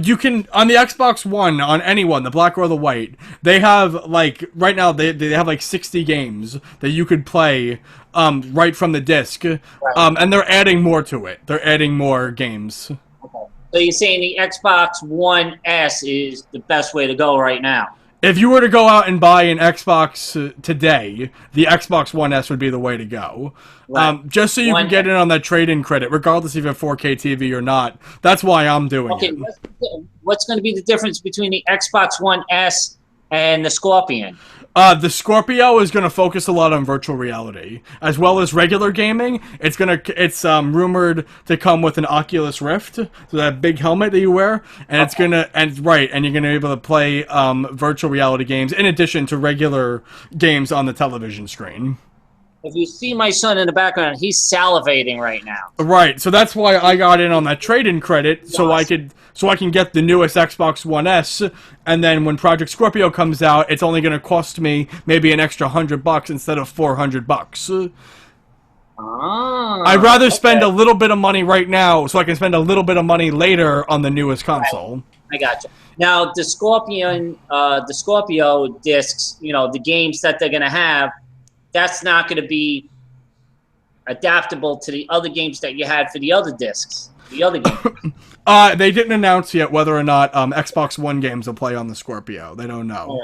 You can, on the Xbox One, on any one, the black or the white, they have, like, right now, they have, like, 60 games that you could play right from the disc. Right. And they're adding more to it. They're adding more games. Okay. So you're saying the Xbox One S is the best way to go right now? If you were to go out and buy an Xbox today, the Xbox One S would be the way to go. Right. Just so you can get in on that trade-in credit, regardless if you have 4K TV or not. That's why I'm doing it. Okay, what's going to be the difference between the Xbox One S and the Scorpion? The Scorpio is going to focus a lot on virtual reality, as well as regular gaming. It's rumored to come with an Oculus Rift, so that big helmet that you wear, and you're going to be able to play virtual reality games in addition to regular games on the television screen. If you see my son in the background, he's salivating right now. Right, so that's why I got in on that trade-in credit, so I can get the newest Xbox One S, and then when Project Scorpio comes out, it's only going to cost me maybe an extra $100 instead of $400. I'd rather spend a little bit of money right now, so I can spend a little bit of money later on the newest console. I gotcha. Now the Scorpio discs, the games that they're going to have, that's not going to be adaptable to the other games that you had for the other discs, the other games. They didn't announce yet whether or not Xbox One games will play on the Scorpio. They don't know.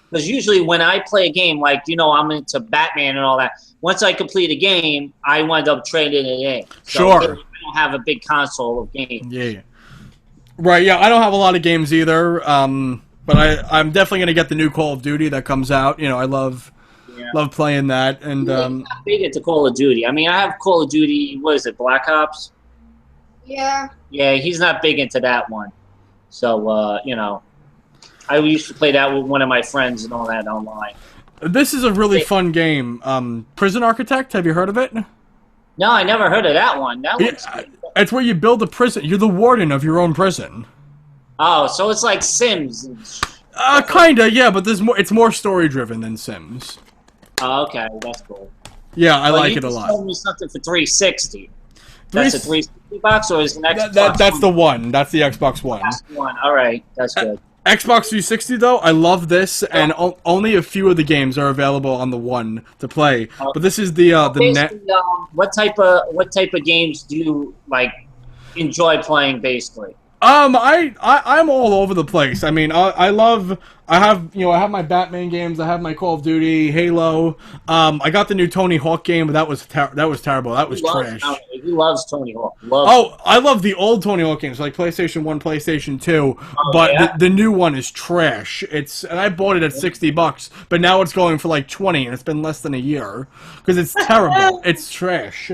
Because usually when I play a game, like, I'm into Batman and all that, once I complete a game, I wind up trading it in. So sure. I don't have a big console of games. Yeah. Right, yeah, I don't have a lot of games either, but I'm definitely going to get the new Call of Duty that comes out. You know, I love playing that, and I'm not big into Call of Duty. I mean, I have Call of Duty. What is it, Black Ops? Yeah. Yeah, he's not big into that one. So, you know, I used to play that with one of my friends and all that online. this is a really fun game. Prison Architect, have you heard of it? No, I never heard of that one. That looks good. It's where you build a prison. You're the warden of your own prison. Oh, so it's like Sims. Kinda, yeah, but it's more story driven than Sims. Oh, okay, that's cool. Yeah, I like you it a just lot. told me something for 360. That's a 360 box, or is an Xbox? That's the one. That's the Xbox One. That's the one. All right, that's good. Xbox 360 though, I love this, and only a few of the games are available on the One to play. But this is the net. What type of games do you like enjoy playing? Basically, I'm all over the place. I mean, I have my Batman games. I have my Call of Duty, Halo. I got the new Tony Hawk game, but that was terrible. That was trash. He loves Tony Hawk. I love the old Tony Hawk games, like PlayStation 1, PlayStation 2, but yeah? the new one is trash. And I bought it at $60, but now it's going for like 20, and it's been less than a year because it's terrible. It's trash.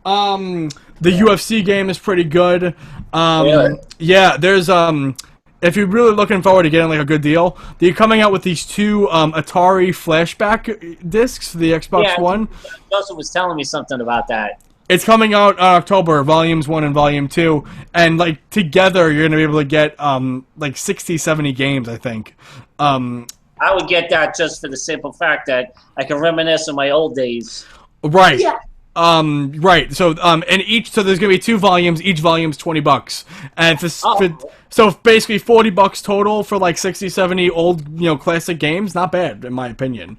The UFC game is pretty good. Really? Yeah, there's if you're really looking forward to getting like a good deal, they're coming out with these two Atari flashback discs for the Xbox One. Joseph was telling me something about that. It's coming out in October, Volumes 1 and Volume 2, and like together you're going to be able to get like 60, 70 games, I think. I would get that just for the simple fact that I can reminisce of my old days. Right. Yeah. Right. So so there's gonna be 2 volumes. Each volume's $20, and so basically $40 total for like 60, 70 old classic games. Not bad in my opinion.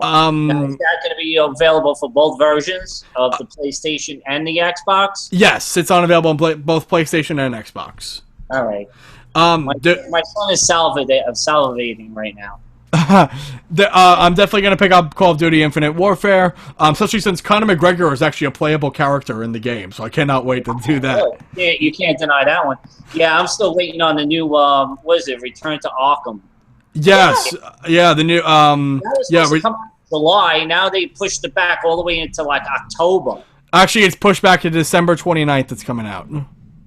Now, is that going to be available for both versions of the PlayStation and the Xbox? Yes, it's available on both PlayStation and Xbox. All right. My son is salivating right now. I'm definitely going to pick up Call of Duty Infinite Warfare, especially since Conor McGregor is actually a playable character in the game, so I cannot wait to do that. Yeah, you can't deny that one. Yeah, I'm still waiting on the new, what is it, Return to Arkham. Yes, yeah, the new, That was supposed to come out in July, now they pushed it back all the way into, like, October. Actually, it's pushed back to December 29th it's coming out.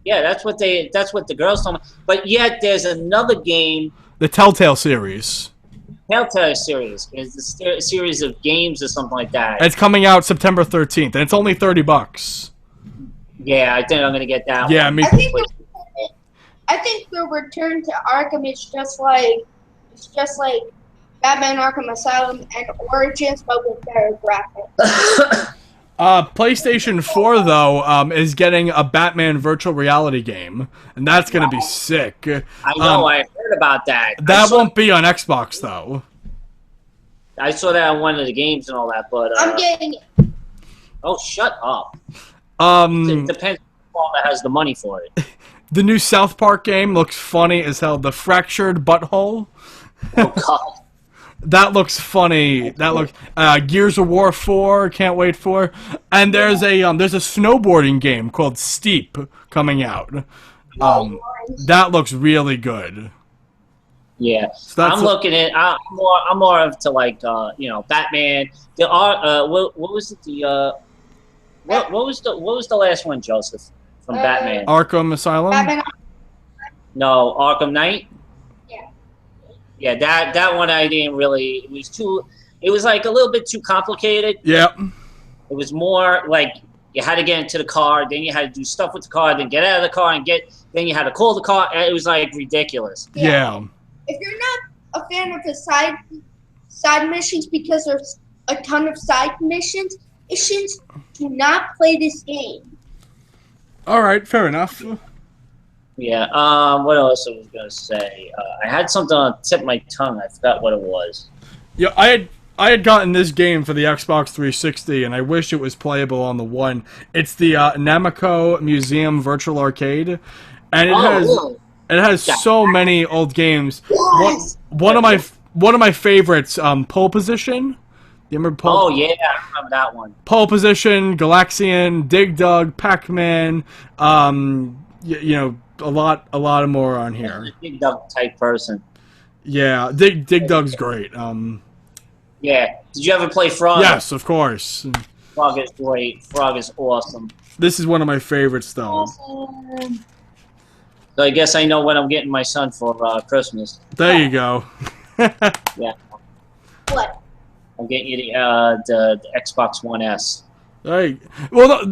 Yeah, that's what the girls told me. But yet, there's another game. The Telltale series. Telltale series is the series of games or something like that. It's coming out September 13th, and it's only $30. Yeah, I think I'm gonna get that. Yeah, one. me. I think the Return to Arkham is just like Batman Arkham Asylum and Origins, but with better graphics. PlayStation 4 though is getting a Batman virtual reality game, and that's gonna be sick. I know, I heard about that. That won't be on Xbox though. I saw that on one of the games and all that, but I'm getting it. Oh, shut up. It depends on that has the money for it. The new South Park game looks funny as hell. The Fractured Butthole. Oh God. That looks funny. That looks Gears of War 4. Can't wait for. And there's a snowboarding game called Steep coming out. That looks really good. Yeah, So I'm looking at. I'm more of to like Batman. There are what was it what was the last one, Joseph, from Batman? Arkham Asylum. Batman. No, Arkham Knight. Yeah. Yeah, that one I didn't really. It was too. It was like a little bit too complicated. Yep. It was more like you had to get into the car, then you had to do stuff with the car, then get out of the car and then you had to call the car. It was like ridiculous. Yeah. If you're not a fan of the side missions, because there's a ton of side missions, do not play this game. All right. Fair enough. Yeah. What else I was gonna say? I had something on the tip of my tongue. I forgot what it was. Yeah, I had gotten this game for the Xbox 360, and I wish it was playable on the One. It's the Namco Museum Virtual Arcade, and it has so many old games. One of my favorites, Pole Position. You remember Pole? Oh yeah, I remember that one. Pole Position, Galaxian, Dig Dug, Pac-Man. a lot more on here. Dig Dug type person. Yeah, Dig Dug's great. Yeah. Did you ever play Frog? Yes, of course. Frog is great. Frog is awesome. This is one of my favorites, though. So I guess I know what I'm getting my son for Christmas. There you go. Yeah. What? I'm getting you the Xbox One S. Hey, well,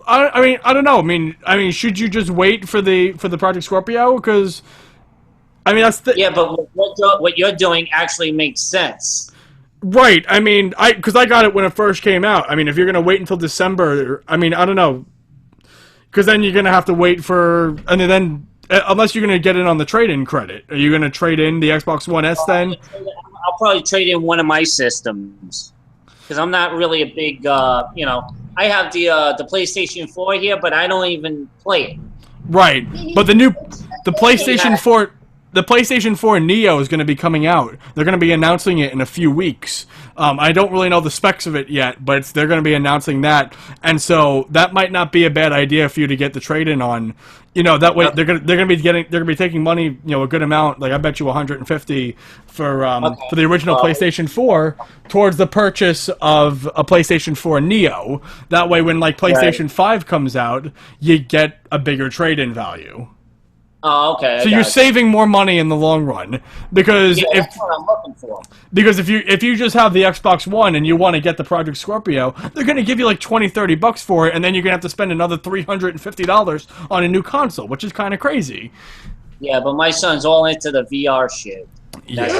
I mean, I don't know. I mean, should you just wait for the Project Scorpio? Because, I mean, that's the Yeah, but what you're doing actually makes sense. right. I mean, because I got it when it first came out. I mean, if you're gonna wait until December, I mean, I don't know, because then you're gonna have to wait for, and then unless you're gonna get it on the trade-in credit, are you gonna trade in the Xbox One S then? I'll probably trade in one of my systems because I'm not really a big, you know. I have the PlayStation 4 here, but I don't even play it. Right, but the PlayStation 4. The PlayStation 4 Neo is going to be coming out. They're going to be announcing it in a few weeks. I don't really know the specs of it yet, but they're going to be announcing that, and so that might not be a bad idea for you to get the trade-in on. You know, that way they're going to be taking money, you know, a good amount. Like I bet you 150 for the original PlayStation 4 towards the purchase of a PlayStation 4 Neo. That way, when like PlayStation 5 comes out, you get a bigger trade-in value. Oh, okay. So you're saving more money in the long run because that's what I'm looking for. Because if you just have the Xbox One and you want to get the Project Scorpio, they're going to give you like $20-$30 for it, and then you're going to have to spend another $350 on a new console, which is kind of crazy. Yeah, but my son's all into the VR shit. That's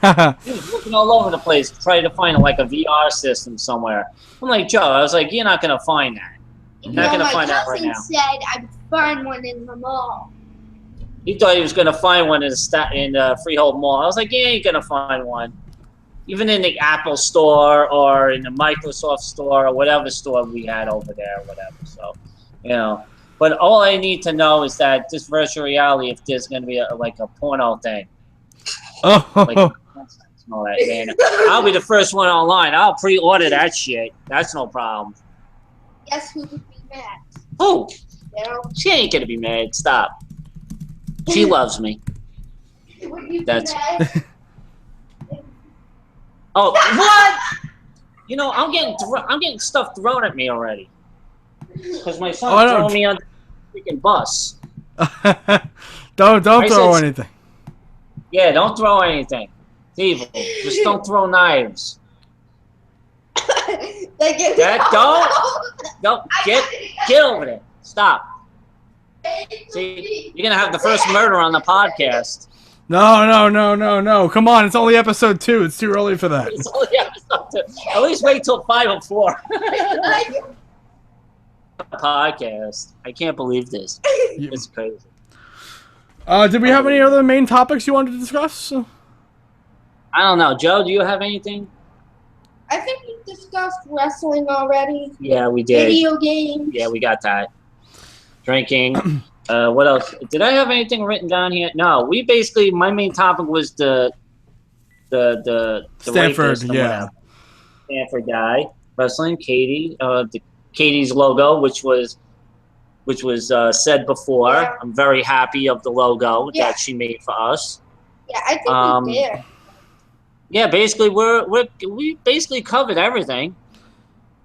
Yeah. He was looking all over the place, trying to find like a VR system somewhere. I'm like, Joe, I was like, you're not going to find that. You're not going to find that right now. My cousin said I would find one in the mall. He thought he was going to find one in the Freehold Mall. I was like, yeah, you're going to find one. Even in the Apple store or in the Microsoft store or whatever store we had over there or whatever. So, you know. But all I need to know is that this virtual reality, if there's going to be like a porno thing. Oh. Like, all that, man. I'll be the first one online. I'll pre-order that shit. That's no problem. Guess who would be mad? Who? You know? She ain't going to be mad. Stop. She loves me. Would you That's- be mad? Oh, what? You know, I'm getting stuff thrown at me already. Because my son's throwing me on the freaking bus. don't throw anything. Yeah, don't throw anything. It's evil. Just don't throw knives. Don't get over there. Stop. See, you're gonna have the first murder on the podcast. No. Come on, it's only episode 2. It's too early for that. It's only episode 2. At least wait till 504. Podcast. I can't believe this. It's crazy. Did we have any other main topics you wanted to discuss? I don't know. Joe, do you have anything? I think we discussed wrestling already. Yeah, we did. Video games. Yeah, we got that. Drinking. What else? Did I have anything written down here? No. We basically, my main topic was the Stanford, rapist and whatever. Stanford guy wrestling. Katie. Katie's logo, which was said before. Yeah. I'm very happy of the logo Yeah. that she made for us. Yeah, I think we did. Yeah, basically we basically covered everything,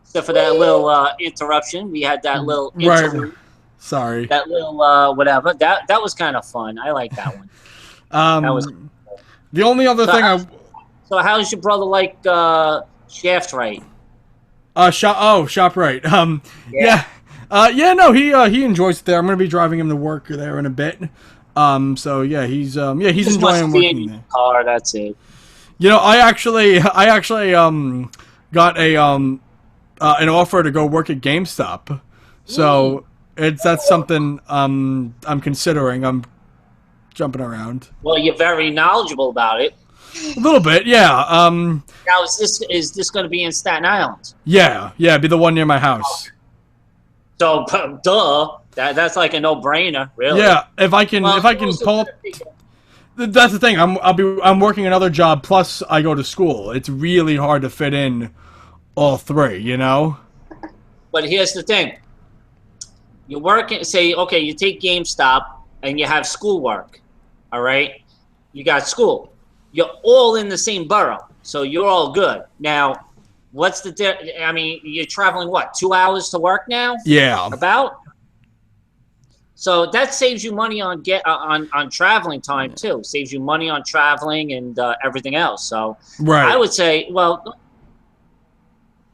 except for that little interruption. We had that little interlude, Sorry. that little whatever. That was kind of fun. I like that one. That was the only other thing So how's your brother like Shaft Right? ShopRite. No, he enjoys it there. I'm gonna be driving him to work there in a bit. So yeah, he's Just enjoying must be in working your there. car. That's it. You know, I actually got a an offer to go work at GameStop. So that's something I'm considering. I'm jumping around. Well, you're very knowledgeable about it. A little bit, yeah. Now, is this going to be in Staten Island? Yeah, be the one near my house. So, duh. That's like a no-brainer, really. Yeah, if I can pull up. That's the thing. I'm working another job plus I go to school. It's really hard to fit in all three, you know. But here's the thing. You work, say, okay, you take GameStop and you have schoolwork, all right? You got school. You're all in the same borough, so you're all good. Now, what's the I mean, you're traveling, what, 2 hours to work now? Yeah. About? So that saves you money on on traveling time, too. Saves you money on traveling and everything else. So Right. I would say, well,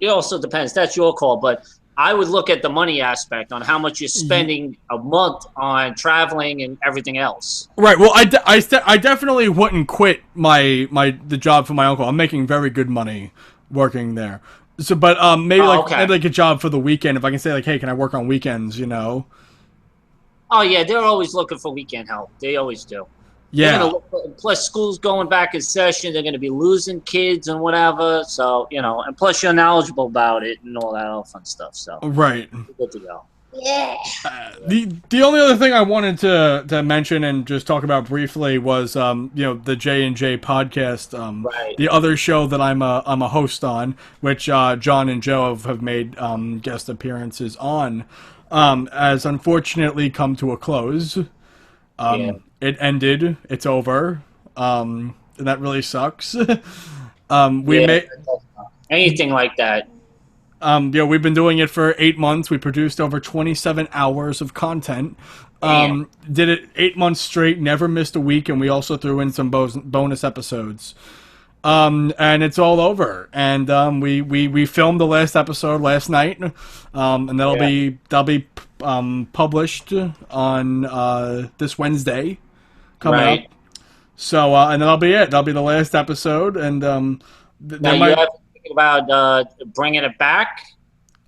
it also depends. That's your call, but I would look at the money aspect on how much you're spending a month on traveling and everything else. Right. Well, I definitely wouldn't quit the job for my uncle. I'm making very good money working there. So, but maybe maybe like a job for the weekend. If I can say like, hey, can I work on weekends? You know. Oh yeah, they're always looking for weekend help. They always do. Yeah. Plus, school's going back in session. They're going to be losing kids and whatever. So, you know, and plus you're knowledgeable about it and all that other fun stuff. So, right. Good to go. Yeah. The only other thing I wanted to mention and just talk about briefly was you know, the J&J podcast, Right. the other show that I'm a host on, which John and Joe have made guest appearances on, has unfortunately come to a close. Yeah. It ended. It's over. And that really sucks. Anything like that. You know, we've been doing it for 8 months. We produced over 27 hours of content. Did it 8 months straight, never missed a week, and we also threw in some bonus episodes. And it's all over. And we filmed the last episode last night, and that'll be published on this Wednesday coming up. So and that'll be it. That'll be the last episode. And now you have to think about bringing it back.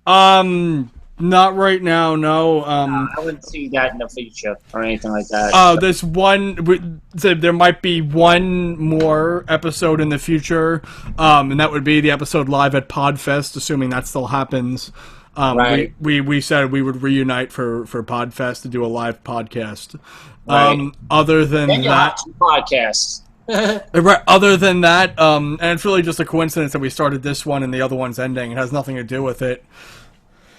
Not right now. No. I wouldn't see that in the future or anything like that. There's one. There might be one more episode in the future, and that would be the episode live at Podfest, assuming that still happens. Right. We said we would reunite for Podfest to do a live podcast. Right. Other than Then you'll that, have 2 podcasts. right. Other than that, and it's really just a coincidence that we started this one and the other one's ending. It has nothing to do with it.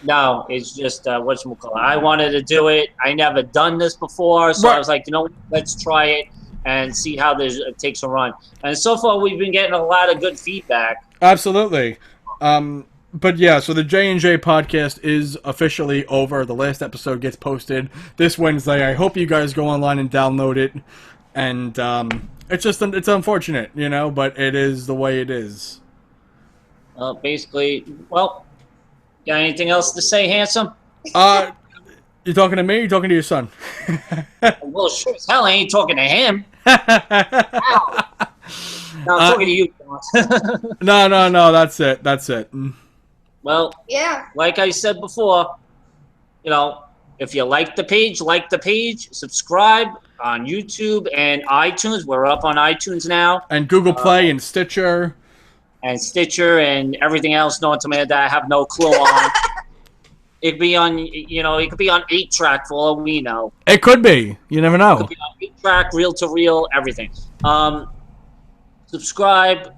No, it's just whatchamacallit. I wanted to do it. I never done this before, so I was like, you know, let's try it and see how it takes a run. And so far, we've been getting a lot of good feedback. Absolutely. But yeah, so the J&J podcast is officially over. The last episode gets posted this Wednesday. I hope you guys go online and download it. And it's unfortunate, you know, but it is the way it is. Basically, well, got anything else to say, handsome? You talking to me or you talking to your son? Well, sure as hell I ain't talking to him. No, I'm talking to you, John. No, that's it. Well, Yeah. like I said before, you know, if you like the page, subscribe on YouTube and iTunes. We're up on iTunes now. And Google Play and Stitcher. And Stitcher and everything else known to me that I have no clue on. It could be on, you know, it could be on 8-track for all we know. It could be. You never It know. could be on 8-track, reel to reel, everything. Subscribe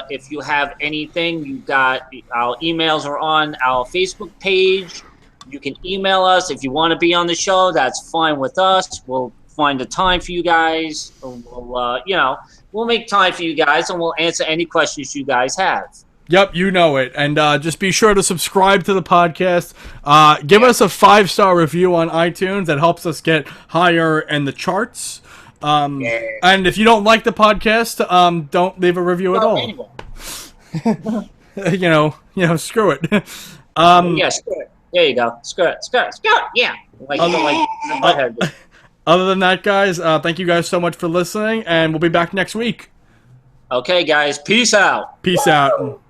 if you have anything. You got our emails are on our Facebook page. You can email us if you want to be on the show. That's fine with us. We'll find a time for you guys. We'll, you know, we'll make time for you guys, and we'll answer any questions you guys have. Yep, you know it. And just be sure to subscribe to the podcast. Give us a 5-star review on iTunes. That helps us get higher in the charts. And if you don't like the podcast, don't leave a review at all. Anyway. you know, screw it. Yeah, screw it. There you go. Screw it. Yeah. Like butthead. Other than that, guys, thank you guys so much for listening, and we'll be back next week. Okay, guys. Peace out. Peace out.